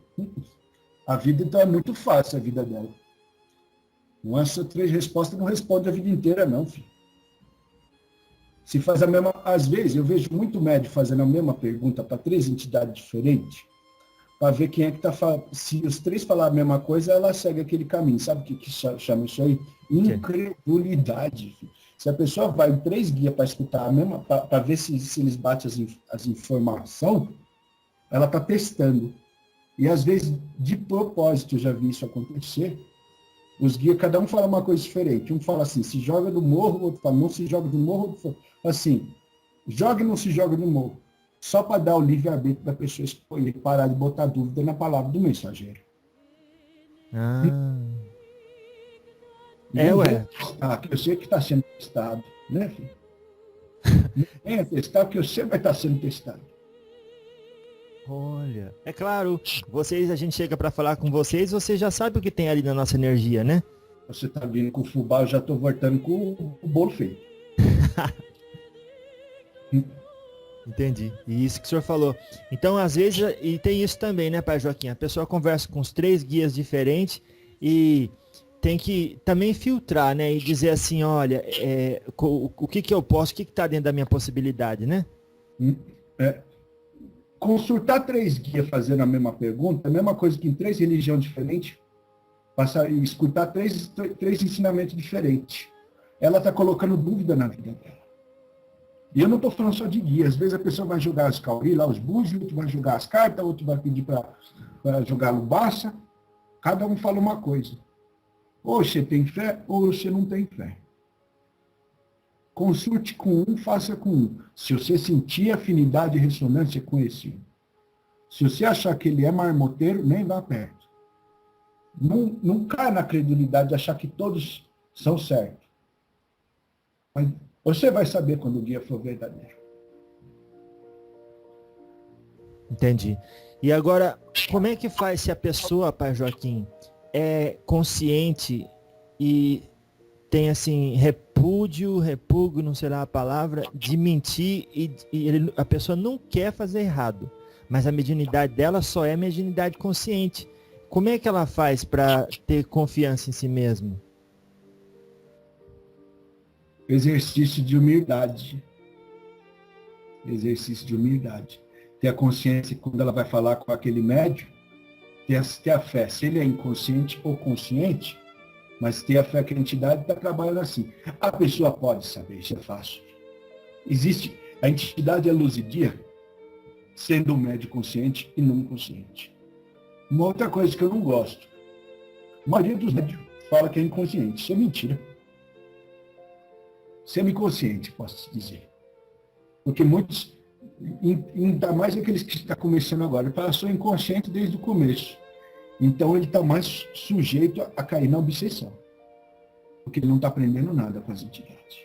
A vida, então, é muito fácil, a vida dela. Não é só 3 respostas, não responde a vida inteira, não, filho. Se faz a mesma, às vezes eu vejo muito médico fazendo a mesma pergunta para 3 entidades diferentes, para ver quem é que está falando. Se os 3 falar a mesma coisa, ela segue aquele caminho. Sabe o que chama isso aí? Incredulidade. Se a pessoa vai em 3 guias para escutar a mesma, para ver se eles batem as informações, ela está testando. E às vezes, de propósito, eu já vi isso acontecer. Os guias, cada um fala uma coisa diferente. Um fala assim, se joga do morro, o outro fala, não se joga do morro, outro fala assim, joga e não se joga do morro. Só para dar o livre-arbítrio da pessoa escolher, parar de botar dúvida na palavra do mensageiro. Ué. Que eu sei que está sendo testado, né, filho? Não venha testar, porque você vai estar sendo testado. Olha, é claro, a gente chega para falar com vocês já sabe o que tem ali na nossa energia, né? Você está vindo com o fubá, eu já estou voltando com o bolo feito. Entendi. E isso que o senhor falou. Então, às vezes, e tem isso também, né, Pai Joaquim? A pessoa conversa com os 3 guias diferentes e tem que também filtrar, né? E dizer assim, olha, o que eu posso, o que está dentro da minha possibilidade, né? Consultar 3 guias fazendo a mesma pergunta, é a mesma coisa que em 3 religiões diferentes, passar e escutar 3 ensinamentos diferentes. Ela está colocando dúvida na vida dela. E eu não estou falando só de guia. Às vezes a pessoa vai jogar os cauri lá, os búzios, outro vai jogar as cartas, outro vai pedir para jogar lubaça. Cada um fala uma coisa. Ou você tem fé, ou você não tem fé. Consulte com um, faça com um. Se você sentir afinidade e ressonância com esse. Se você achar que ele é marmoteiro, nem vá perto. Não cai na credulidade de achar que todos são certos. Mas você vai saber quando o guia for verdadeiro. Entendi. E agora, como é que faz se a pessoa, Pai Joaquim, é consciente e tem assim, repúdio, não será a palavra, de mentir a pessoa não quer fazer errado, mas a mediunidade dela só é mediunidade consciente. Como é que ela faz para ter confiança em si mesma? Exercício de humildade. Exercício de humildade. Ter a consciência quando ela vai falar com aquele médium, ter a fé. Se ele é inconsciente ou consciente, mas ter a fé que a entidade está trabalhando assim. A pessoa pode saber, isso é fácil. Existe, a entidade é luz e dia, sendo um médium consciente e não consciente. Uma outra coisa que eu não gosto. A maioria dos médios fala que é inconsciente. Isso é mentira. Semi-consciente, posso dizer. Porque muitos, ainda mais aqueles que estão começando agora, ele sou inconsciente desde o começo. Então ele está mais sujeito a cair na obsessão. Porque ele não está aprendendo nada com as entidades.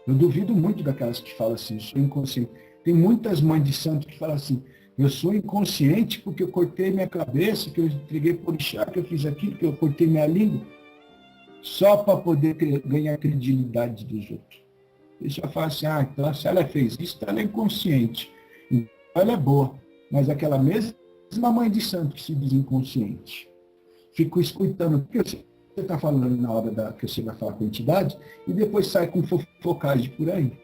Eu duvido muito daquelas que falam assim, sou inconsciente. Tem muitas mães de santo que falam assim, eu sou inconsciente porque eu cortei minha cabeça, que eu entreguei por orixá, que eu fiz aquilo, que eu cortei minha língua, só para poder ganhar credibilidade dos outros. Ele já fala assim, então se ela fez isso, ela é inconsciente. Então ela é boa. Mas aquela mesma mãe de santo que se diz inconsciente, fico escutando o que você está falando na hora que você vai falar com a entidade e depois sai com fofocagem por aí.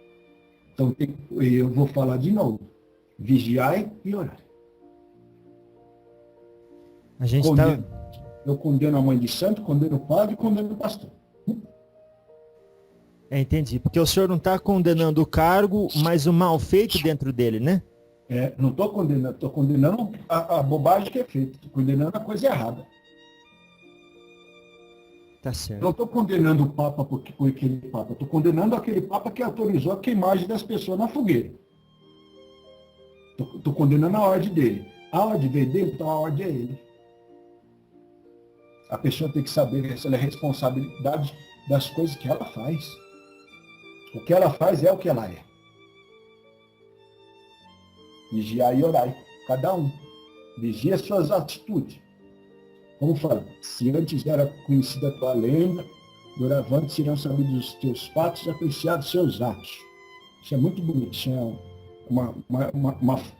Então eu vou falar de novo. Vigiai e orai. Eu condeno a mãe de santo, condeno o padre e condeno o pastor. Entendi. Porque o senhor não está condenando o cargo, mas o mal feito dentro dele, né? Não estou condenando, estou condenando a bobagem que é feita, estou condenando a coisa errada. Tá certo. Não estou condenando o Papa por aquele Papa, estou condenando aquele Papa que autorizou a queimagem das pessoas na fogueira. Estou condenando a ordem dele. A ordem veio dele, então a ordem é ele. A pessoa tem que saber se ela é responsabilidade das coisas que ela faz. O que ela faz é o que ela é. Vigiar e orar. Cada um. Vigia suas atitudes. Como fala, se antes era conhecida a tua lenda, doravante serão sabidos os teus fatos e apreciados seus atos. Isso é muito bonito. Isso é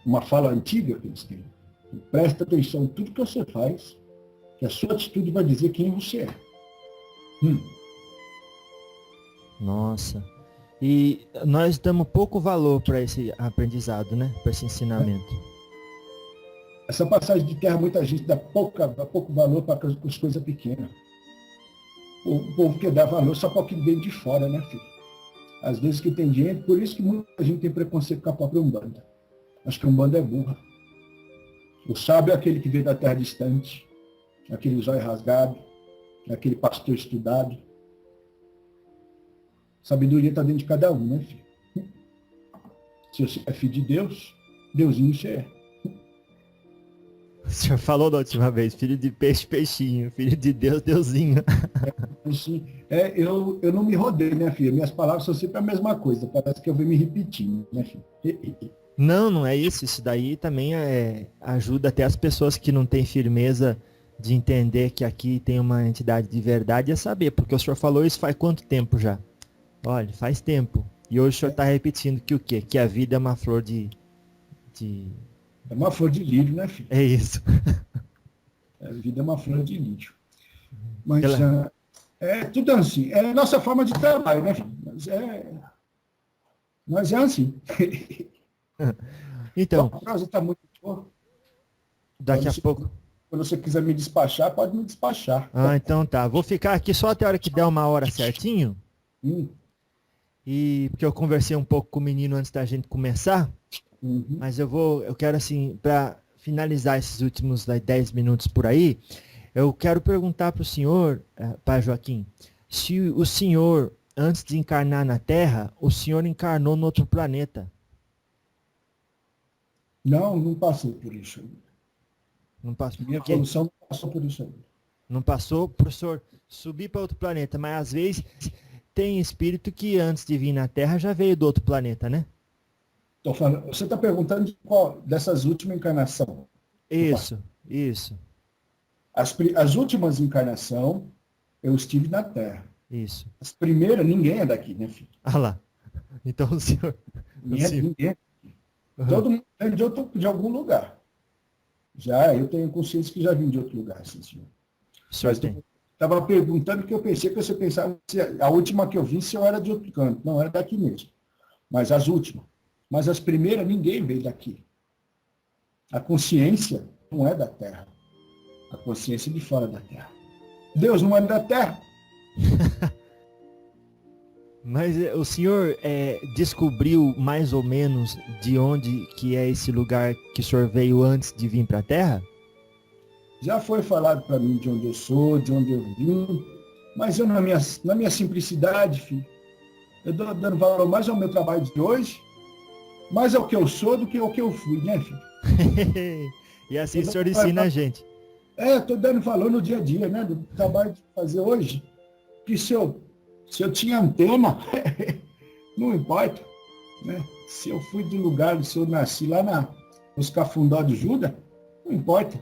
uma fala antiga que eles têm. Presta atenção em tudo que você faz, que a sua atitude vai dizer quem você é. Nossa. E nós damos pouco valor para esse aprendizado, né? Para esse ensinamento. Essa passagem de terra, muita gente dá pouco valor para as coisas pequenas. O povo quer dar valor só para o que vem de fora, né, filho? Às vezes que tem dinheiro, por isso que muita gente tem preconceito com a própria Umbanda. Acho que a Umbanda é burra. O sábio é aquele que veio da terra distante, aquele zóio rasgado, aquele pastor estudado. Sabedoria está dentro de cada um, né, filho? Se você é filho de Deus, Deusinho você é. O senhor falou da última vez, filho de peixe, peixinho, filho de Deus, Deusinho. Assim, eu não me rodei, né, filho? Minhas palavras são sempre a mesma coisa, parece que eu venho me repetindo, né, filho? Não, não é isso. Isso daí também ajuda até as pessoas que não têm firmeza de entender que aqui tem uma entidade de verdade a saber, porque o senhor falou isso faz quanto tempo já? Olha, faz tempo. E hoje o senhor está repetindo que o quê? Que a vida é uma flor de... É uma flor de lírio, né, filho? É isso. A vida é uma flor de lírio. Mas Ela... é tudo assim. É a nossa forma de trabalho, né, filho? Mas é assim. Então, a prosa está muito boa. daqui a pouco... Quando você quiser me despachar, pode me despachar. Ah, então tá. Vou ficar aqui só até a hora que der uma hora certinho. E porque eu conversei um pouco com o menino antes da gente começar. Mas eu quero assim, para finalizar esses últimos 10 minutos por aí, eu quero perguntar para o senhor, Pai Joaquim, se o senhor, antes de encarnar na Terra, o senhor encarnou no outro planeta. Não passou por isso ainda. Não passou. Minha evolução não passou por isso ainda. Não passou, professor, subir para outro planeta, mas às vezes tem espírito que antes de vir na Terra já veio do outro planeta, né? Tô falando, você está perguntando de qual dessas últimas encarnações? Isso. As últimas encarnações, eu estive na Terra. Isso. As primeiras, ninguém é daqui, né, filho? Ah lá. Então o senhor... Ninguém é daqui. Todo mundo é de algum lugar. Já, eu tenho consciência que já vim de outro lugar, sim, senhor. Estava perguntando que eu pensei que você pensava, a última que eu vim, se eu era de outro canto. Não, era daqui mesmo. Mas as últimas. Mas as primeiras, ninguém veio daqui. A consciência não é da Terra. A consciência é de fora da Terra. Deus não é da Terra. Mas o senhor descobriu mais ou menos de onde que é esse lugar que o senhor veio antes de vir para a Terra? Já foi falado para mim de onde eu sou, de onde eu vim, mas eu na minha simplicidade, filho, eu estou dando valor mais ao meu trabalho de hoje, mais ao que eu sou do que ao que eu fui, né, filho? E assim o senhor ensina a gente. Estou dando valor no dia a dia, né, do trabalho de fazer hoje, que se eu tinha antena, não importa, né? Se eu fui do lugar, se eu nasci lá nos Cafundó de Judas, não importa.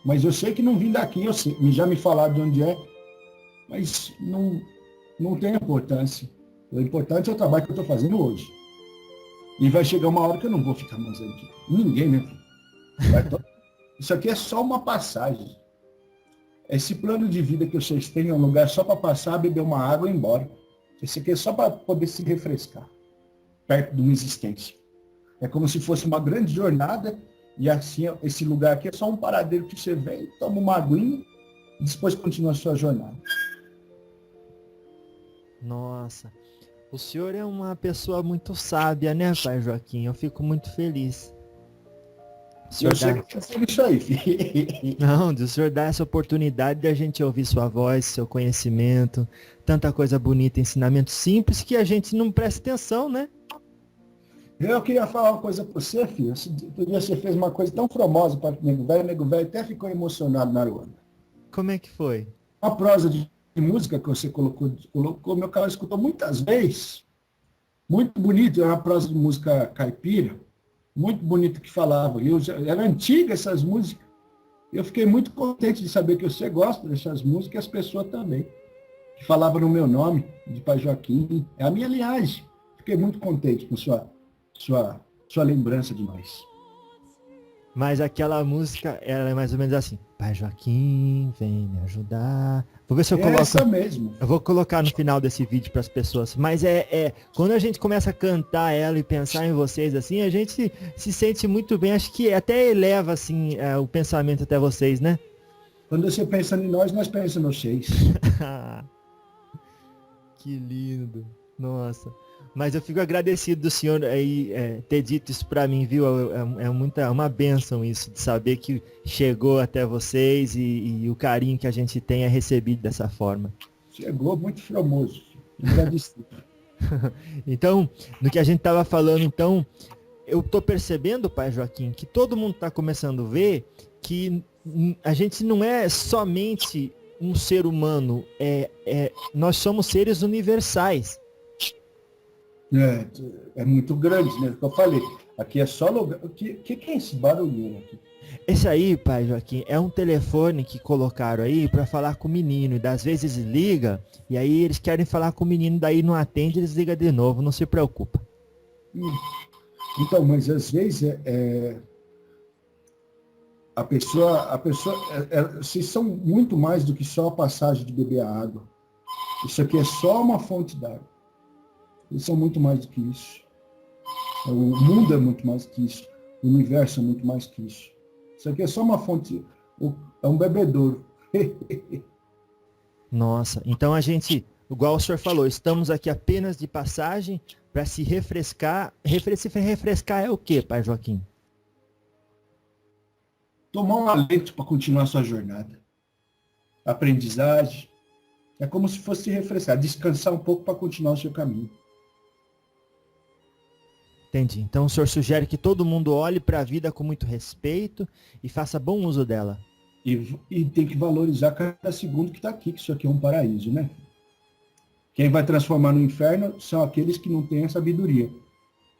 Mas eu sei que não vim daqui, eu sei, já me falaram de onde é, mas não tem importância. O importante é o trabalho que eu estou fazendo hoje. E vai chegar uma hora que eu não vou ficar mais aqui. Ninguém, né? Isso aqui é só uma passagem. Esse plano de vida que vocês têm é um lugar só para passar, beber uma água e ir embora. Esse aqui é só para poder se refrescar, perto de uma existência. É como se fosse uma grande jornada, e assim, esse lugar aqui é só um paradeiro que você vem, toma uma aguinha, e depois continua a sua jornada. Nossa, o senhor é uma pessoa muito sábia, né, Pai Joaquim? Eu fico muito feliz. Eu sei que é isso aí, filho. Não, o senhor dá essa oportunidade de a gente ouvir sua voz, seu conhecimento, tanta coisa bonita, ensinamento simples que a gente não presta atenção, né? Eu queria falar uma coisa para você, filho. Outro dia você fez uma coisa tão formosa para o Nego Velho até ficou emocionado na Aruanda. Como é que foi? A prosa de música que você colocou, meu canal escutou muitas vezes. Muito bonito, é uma prosa de música caipira. Muito bonito que falava. Era antiga essas músicas. Eu fiquei muito contente de saber que você gosta dessas músicas e as pessoas também. Que falavam no meu nome, de Pai Joaquim. É a minha linhagem. Fiquei muito contente com sua lembrança de nós. Mas aquela música, ela é mais ou menos assim. Pai Joaquim, vem me ajudar. Vou ver se eu É coloco. essa mesmo. Eu vou colocar no final desse vídeo para as pessoas. Mas quando a gente começa a cantar ela e pensar em vocês assim, a gente se sente muito bem. Acho que até eleva assim o pensamento até vocês, né? Quando você pensa em nós pensamos em vocês. Que lindo. Nossa. Mas eu fico agradecido do senhor aí ter dito isso para mim, viu? É uma bênção isso, de saber que chegou até vocês e o carinho que a gente tem é recebido dessa forma. Chegou muito famoso. Agradecido. Então, no que a gente estava falando, então, eu tô percebendo, pai Joaquim, que todo mundo está começando a ver que a gente não é somente um ser humano, nós somos seres universais. É muito grande, né? O que eu falei. Aqui é só lugar. O que é esse barulhinho aqui? Esse aí, pai Joaquim, é um telefone que colocaram aí para falar com o menino. E das vezes liga, e aí eles querem falar com o menino, daí não atende, eles ligam de novo, não se preocupa. Então, mas às vezes a pessoa vocês são muito mais do que só a passagem de beber a água. Isso aqui é só uma fonte d'água. Eles são muito mais do que isso. O mundo é muito mais que isso. O universo é muito mais que isso. Isso aqui é só uma fonte, é um bebedouro. Nossa, então a gente, igual o senhor falou, estamos aqui apenas de passagem para se refrescar. Refrescar é o quê, pai Joaquim? Tomar um alento para continuar a sua jornada. Aprendizagem. É como se fosse se refrescar, descansar um pouco para continuar o seu caminho. Entendi. Então o senhor sugere que todo mundo olhe para a vida com muito respeito e faça bom uso dela. E tem que valorizar cada segundo que está aqui, que isso aqui é um paraíso, né? Quem vai transformar no inferno são aqueles que não têm a sabedoria,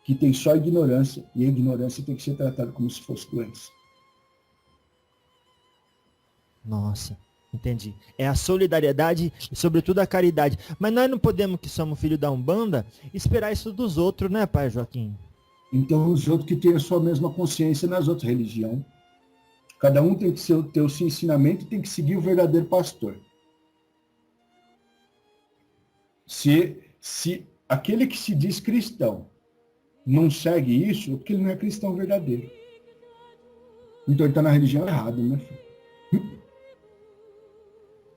que tem só ignorância, e a ignorância tem que ser tratada como se fosse doença. Nossa, entendi. É a solidariedade e sobretudo a caridade. Mas nós não podemos, que somos filhos da Umbanda, esperar isso dos outros, né, pai Joaquim? Então os outros que têm a sua mesma consciência nas outras religiões. Cada um tem que ter o seu ensinamento e tem que seguir o verdadeiro pastor. Se aquele que se diz cristão não segue isso, é porque ele não é cristão verdadeiro. Então ele está na religião errada, né, filho?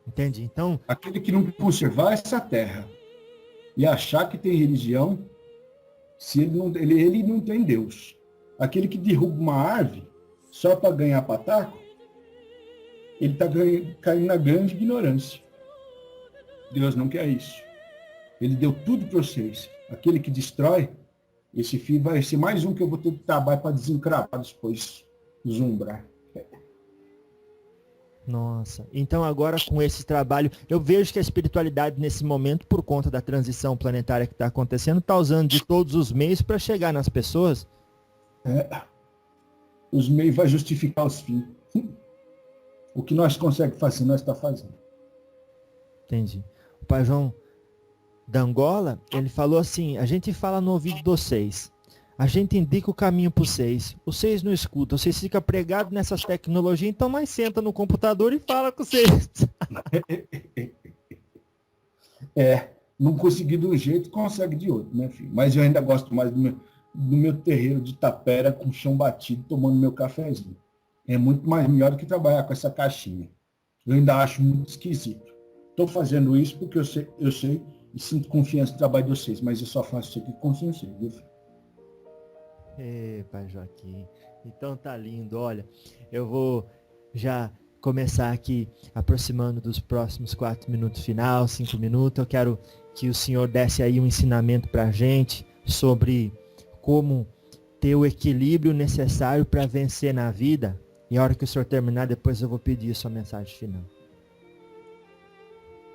Entendi. Então, aquele que não conservar essa terra e achar que tem religião, se ele não tem Deus. Aquele que derruba uma árvore só para ganhar pataco, ele está caindo na grande ignorância. Deus não quer isso. Ele deu tudo para vocês. Aquele que destrói, esse filho vai ser mais um que eu vou ter que trabalhar para desencravar depois, zumbrar. Nossa, então agora com esse trabalho, eu vejo que a espiritualidade nesse momento, por conta da transição planetária que está acontecendo, está usando de todos os meios para chegar nas pessoas. Os meios vão justificar os fins. O que nós conseguimos fazer, nós estamos fazendo. Entendi. O pai João da Angola, ele falou assim, a gente fala no ouvido de vocês. A gente indica o caminho para vocês não escutam, vocês ficam pregados nessas tecnologias, então mais senta no computador e fala com vocês. Não conseguir de um jeito, consegue de outro, né, filho? Mas eu ainda gosto mais do meu terreiro de tapera com chão batido, tomando meu cafezinho. É muito mais melhor do que trabalhar com essa caixinha. Eu ainda acho muito esquisito. Estou fazendo isso porque eu sei e sinto confiança no trabalho de vocês, mas eu só faço isso aqui com vocês, viu, filho? Pai Joaquim, então tá lindo, olha, eu vou já começar aqui aproximando dos próximos 4 minutos final, 5 minutos, eu quero que o senhor desse aí um ensinamento pra gente sobre como ter o equilíbrio necessário para vencer na vida, e a hora que o senhor terminar, depois eu vou pedir a sua mensagem final.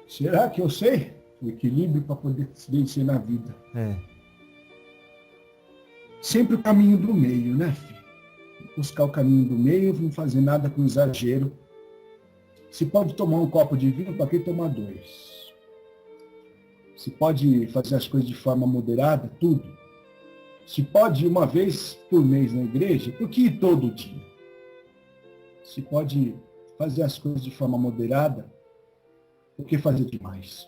Será que eu sei o equilíbrio para poder se vencer na vida? Sempre o caminho do meio, né, filho? Buscar o caminho do meio, não fazer nada com exagero. Se pode tomar um copo de vinho, para que tomar 2? Se pode fazer as coisas de forma moderada, tudo. Se pode ir uma vez por mês na igreja, por que ir todo dia? Se pode fazer as coisas de forma moderada, por que fazer demais?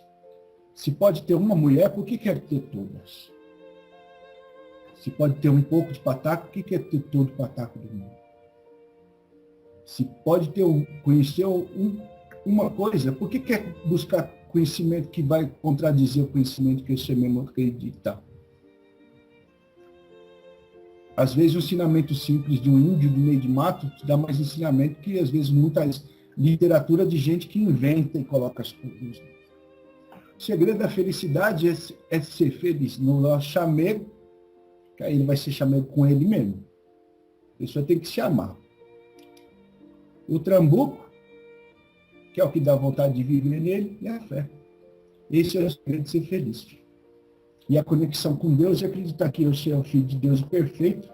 Se pode ter uma mulher, por que quer ter todas? Se pode ter um pouco de pataco, por que quer ter todo o pataco do mundo? Se pode ter conhecer uma coisa, por que quer buscar conhecimento que vai contradizer o conhecimento que você mesmo acredita? Às vezes o ensinamento simples de um índio do meio de mato te dá mais ensinamento que, às vezes, muita literatura de gente que inventa e coloca as coisas. O segredo da felicidade é ser feliz. No chamego, que aí ele vai ser chamego com ele mesmo. A pessoa tem que se amar. O trambuco, que é o que dá vontade de viver nele, é a fé. Esse é o segredo de ser feliz. E a conexão com Deus é acreditar que eu sou o Filho de Deus perfeito,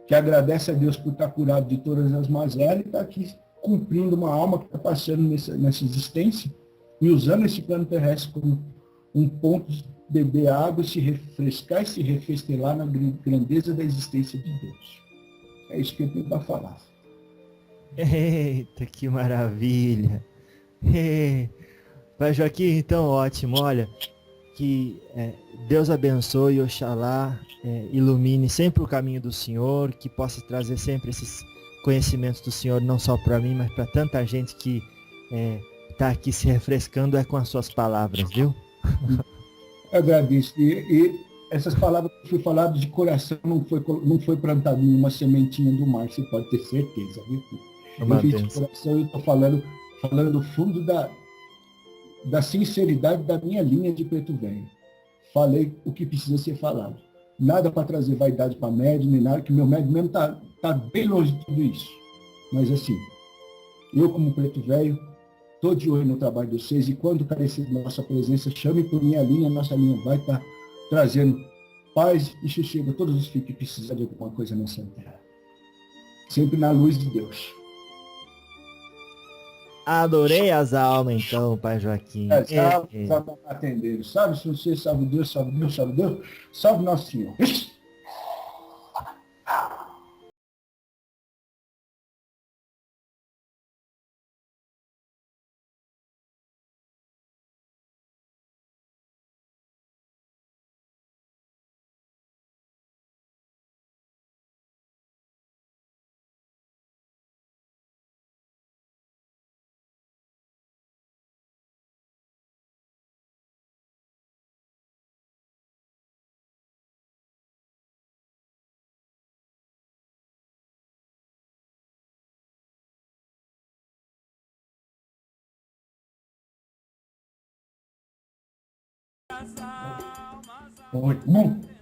que agradece a Deus por estar curado de todas as mazelas e está aqui cumprindo uma alma que está passando nessa existência e usando esse plano terrestre como um ponto de beber água, se refrescar e se refestelar na grandeza da existência de Deus. É isso que eu tenho para falar. Eita, que maravilha! Pai Joaquim, então ótimo, olha, que Deus abençoe, Oxalá ilumine sempre o caminho do Senhor, que possa trazer sempre esses conhecimentos do Senhor, não só para mim, mas para tanta gente que está aqui se refrescando com as suas palavras, viu? Eu agradeço. E essas palavras que fui falado de coração não foi plantado em uma sementinha do mar, você pode ter certeza, viu? Eu fiz de coração e estou falando do fundo da sinceridade da minha linha de Preto Velho. Falei o que precisa ser falado. Nada para trazer vaidade para médium, nem nada, que meu médium mesmo tá bem longe de tudo isso. Mas assim, eu como Preto Velho, estou de olho no trabalho de vocês e quando carecer de nossa presença, chame por minha linha, nossa linha vai estar trazendo paz e sossego a todos os filhos que precisam de alguma coisa nessa terra. Sempre na luz de Deus. Adorei as almas, então, Pai Joaquim. Salve atendendo. Salve se você, salve Deus, salve Deus, salve Deus, salve Nosso Senhor.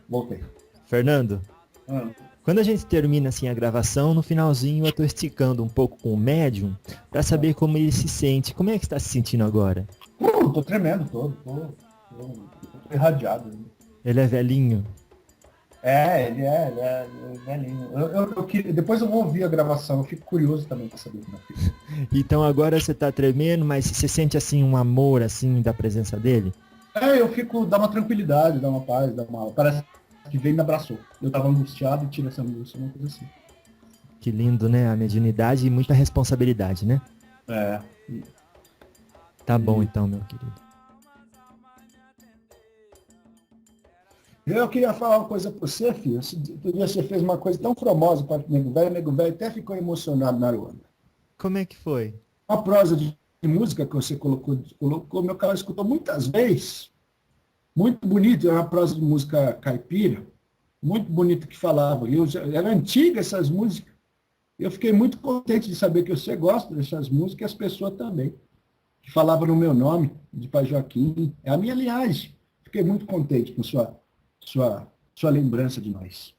Voltei. Fernando, quando a gente termina assim a gravação, no finalzinho eu tô esticando um pouco com o médium para saber como ele se sente. Como é que está se sentindo agora? Tô tremendo, tô irradiado. Ele é velhinho? Ele é velhinho. Depois eu vou ouvir a gravação, eu fico curioso também para saber como é que é. Então agora você tá tremendo, mas você sente assim um amor assim da presença dele? Dá uma tranquilidade, dá uma paz, parece que vem e me abraçou. Eu tava angustiado e tira essa angústia, uma coisa assim. Que lindo, né? A mediunidade e muita responsabilidade, né? Tá bom então, meu querido. Eu queria falar uma coisa para você, filho. Outro dia você fez uma coisa tão formosa para o Nego Velho até ficou emocionado na Aruanda. Como é que foi? Uma prosa de música que você colocou, meu canal escutou muitas vezes. Muito bonito, é uma prosa de música caipira. Muito bonito que falava. Era antiga essas músicas. Eu fiquei muito contente de saber que você gosta dessas músicas e as pessoas também. Que falavam no meu nome, de Pai Joaquim. É a minha linhagem. Fiquei muito contente com sua lembrança de nós.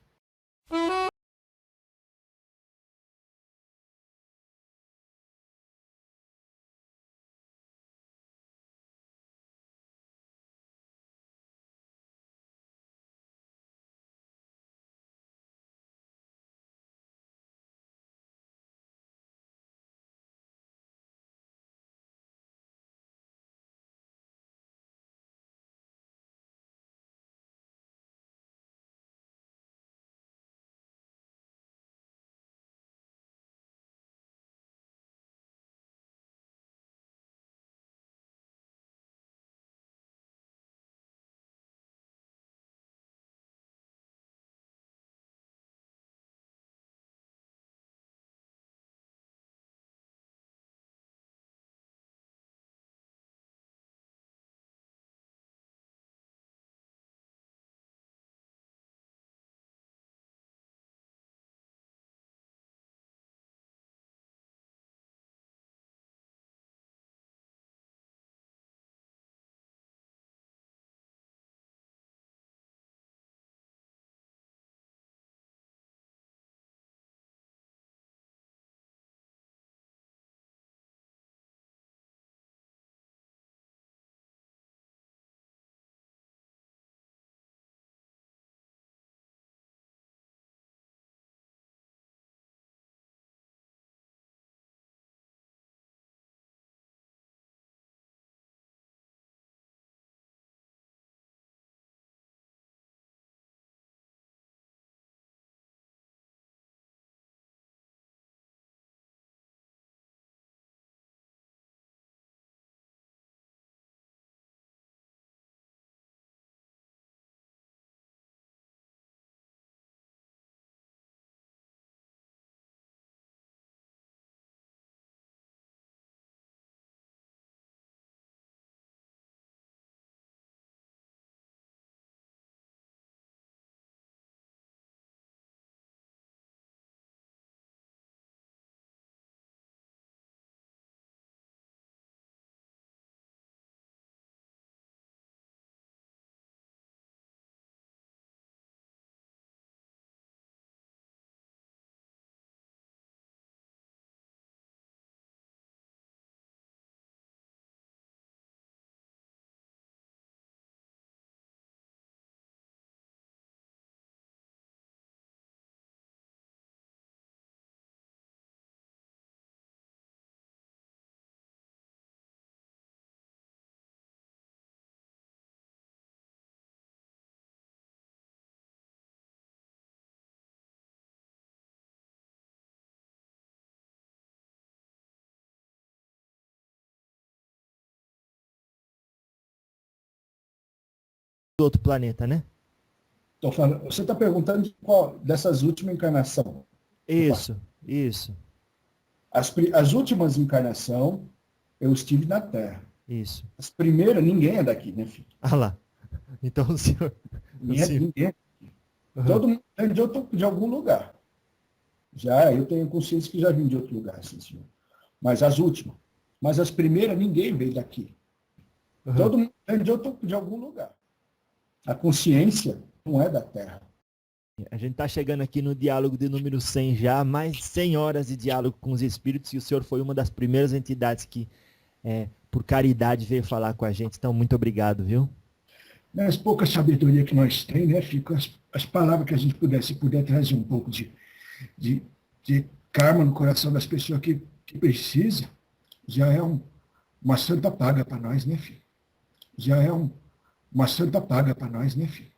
do outro planeta, né? Tô falando, você está perguntando de qual dessas últimas encarnações? Isso, As últimas encarnações, eu estive na Terra. isso. As primeiras, ninguém é daqui, né, filho? Ah lá. Então o senhor. O senhor. Ninguém. Uhum. Todo mundo é de algum lugar. Já, eu tenho consciência que já vim de outro lugar, sim, senhor. Mas as últimas. Mas as primeiras, ninguém veio daqui. Uhum. Todo mundo é de algum lugar. A consciência não é da Terra. A gente está chegando aqui no diálogo de número 100 já, mais 100 horas de diálogo com os espíritos, e o senhor foi uma das primeiras entidades que, por caridade, veio falar com a gente. Então, muito obrigado, viu? As poucas sabedoria que nós temos, né, fica as palavras que a gente puder trazer um pouco de karma no coração das pessoas que precisam, já é uma santa paga para nós, né, filho? Já é uma santa paga para nós, né, filho?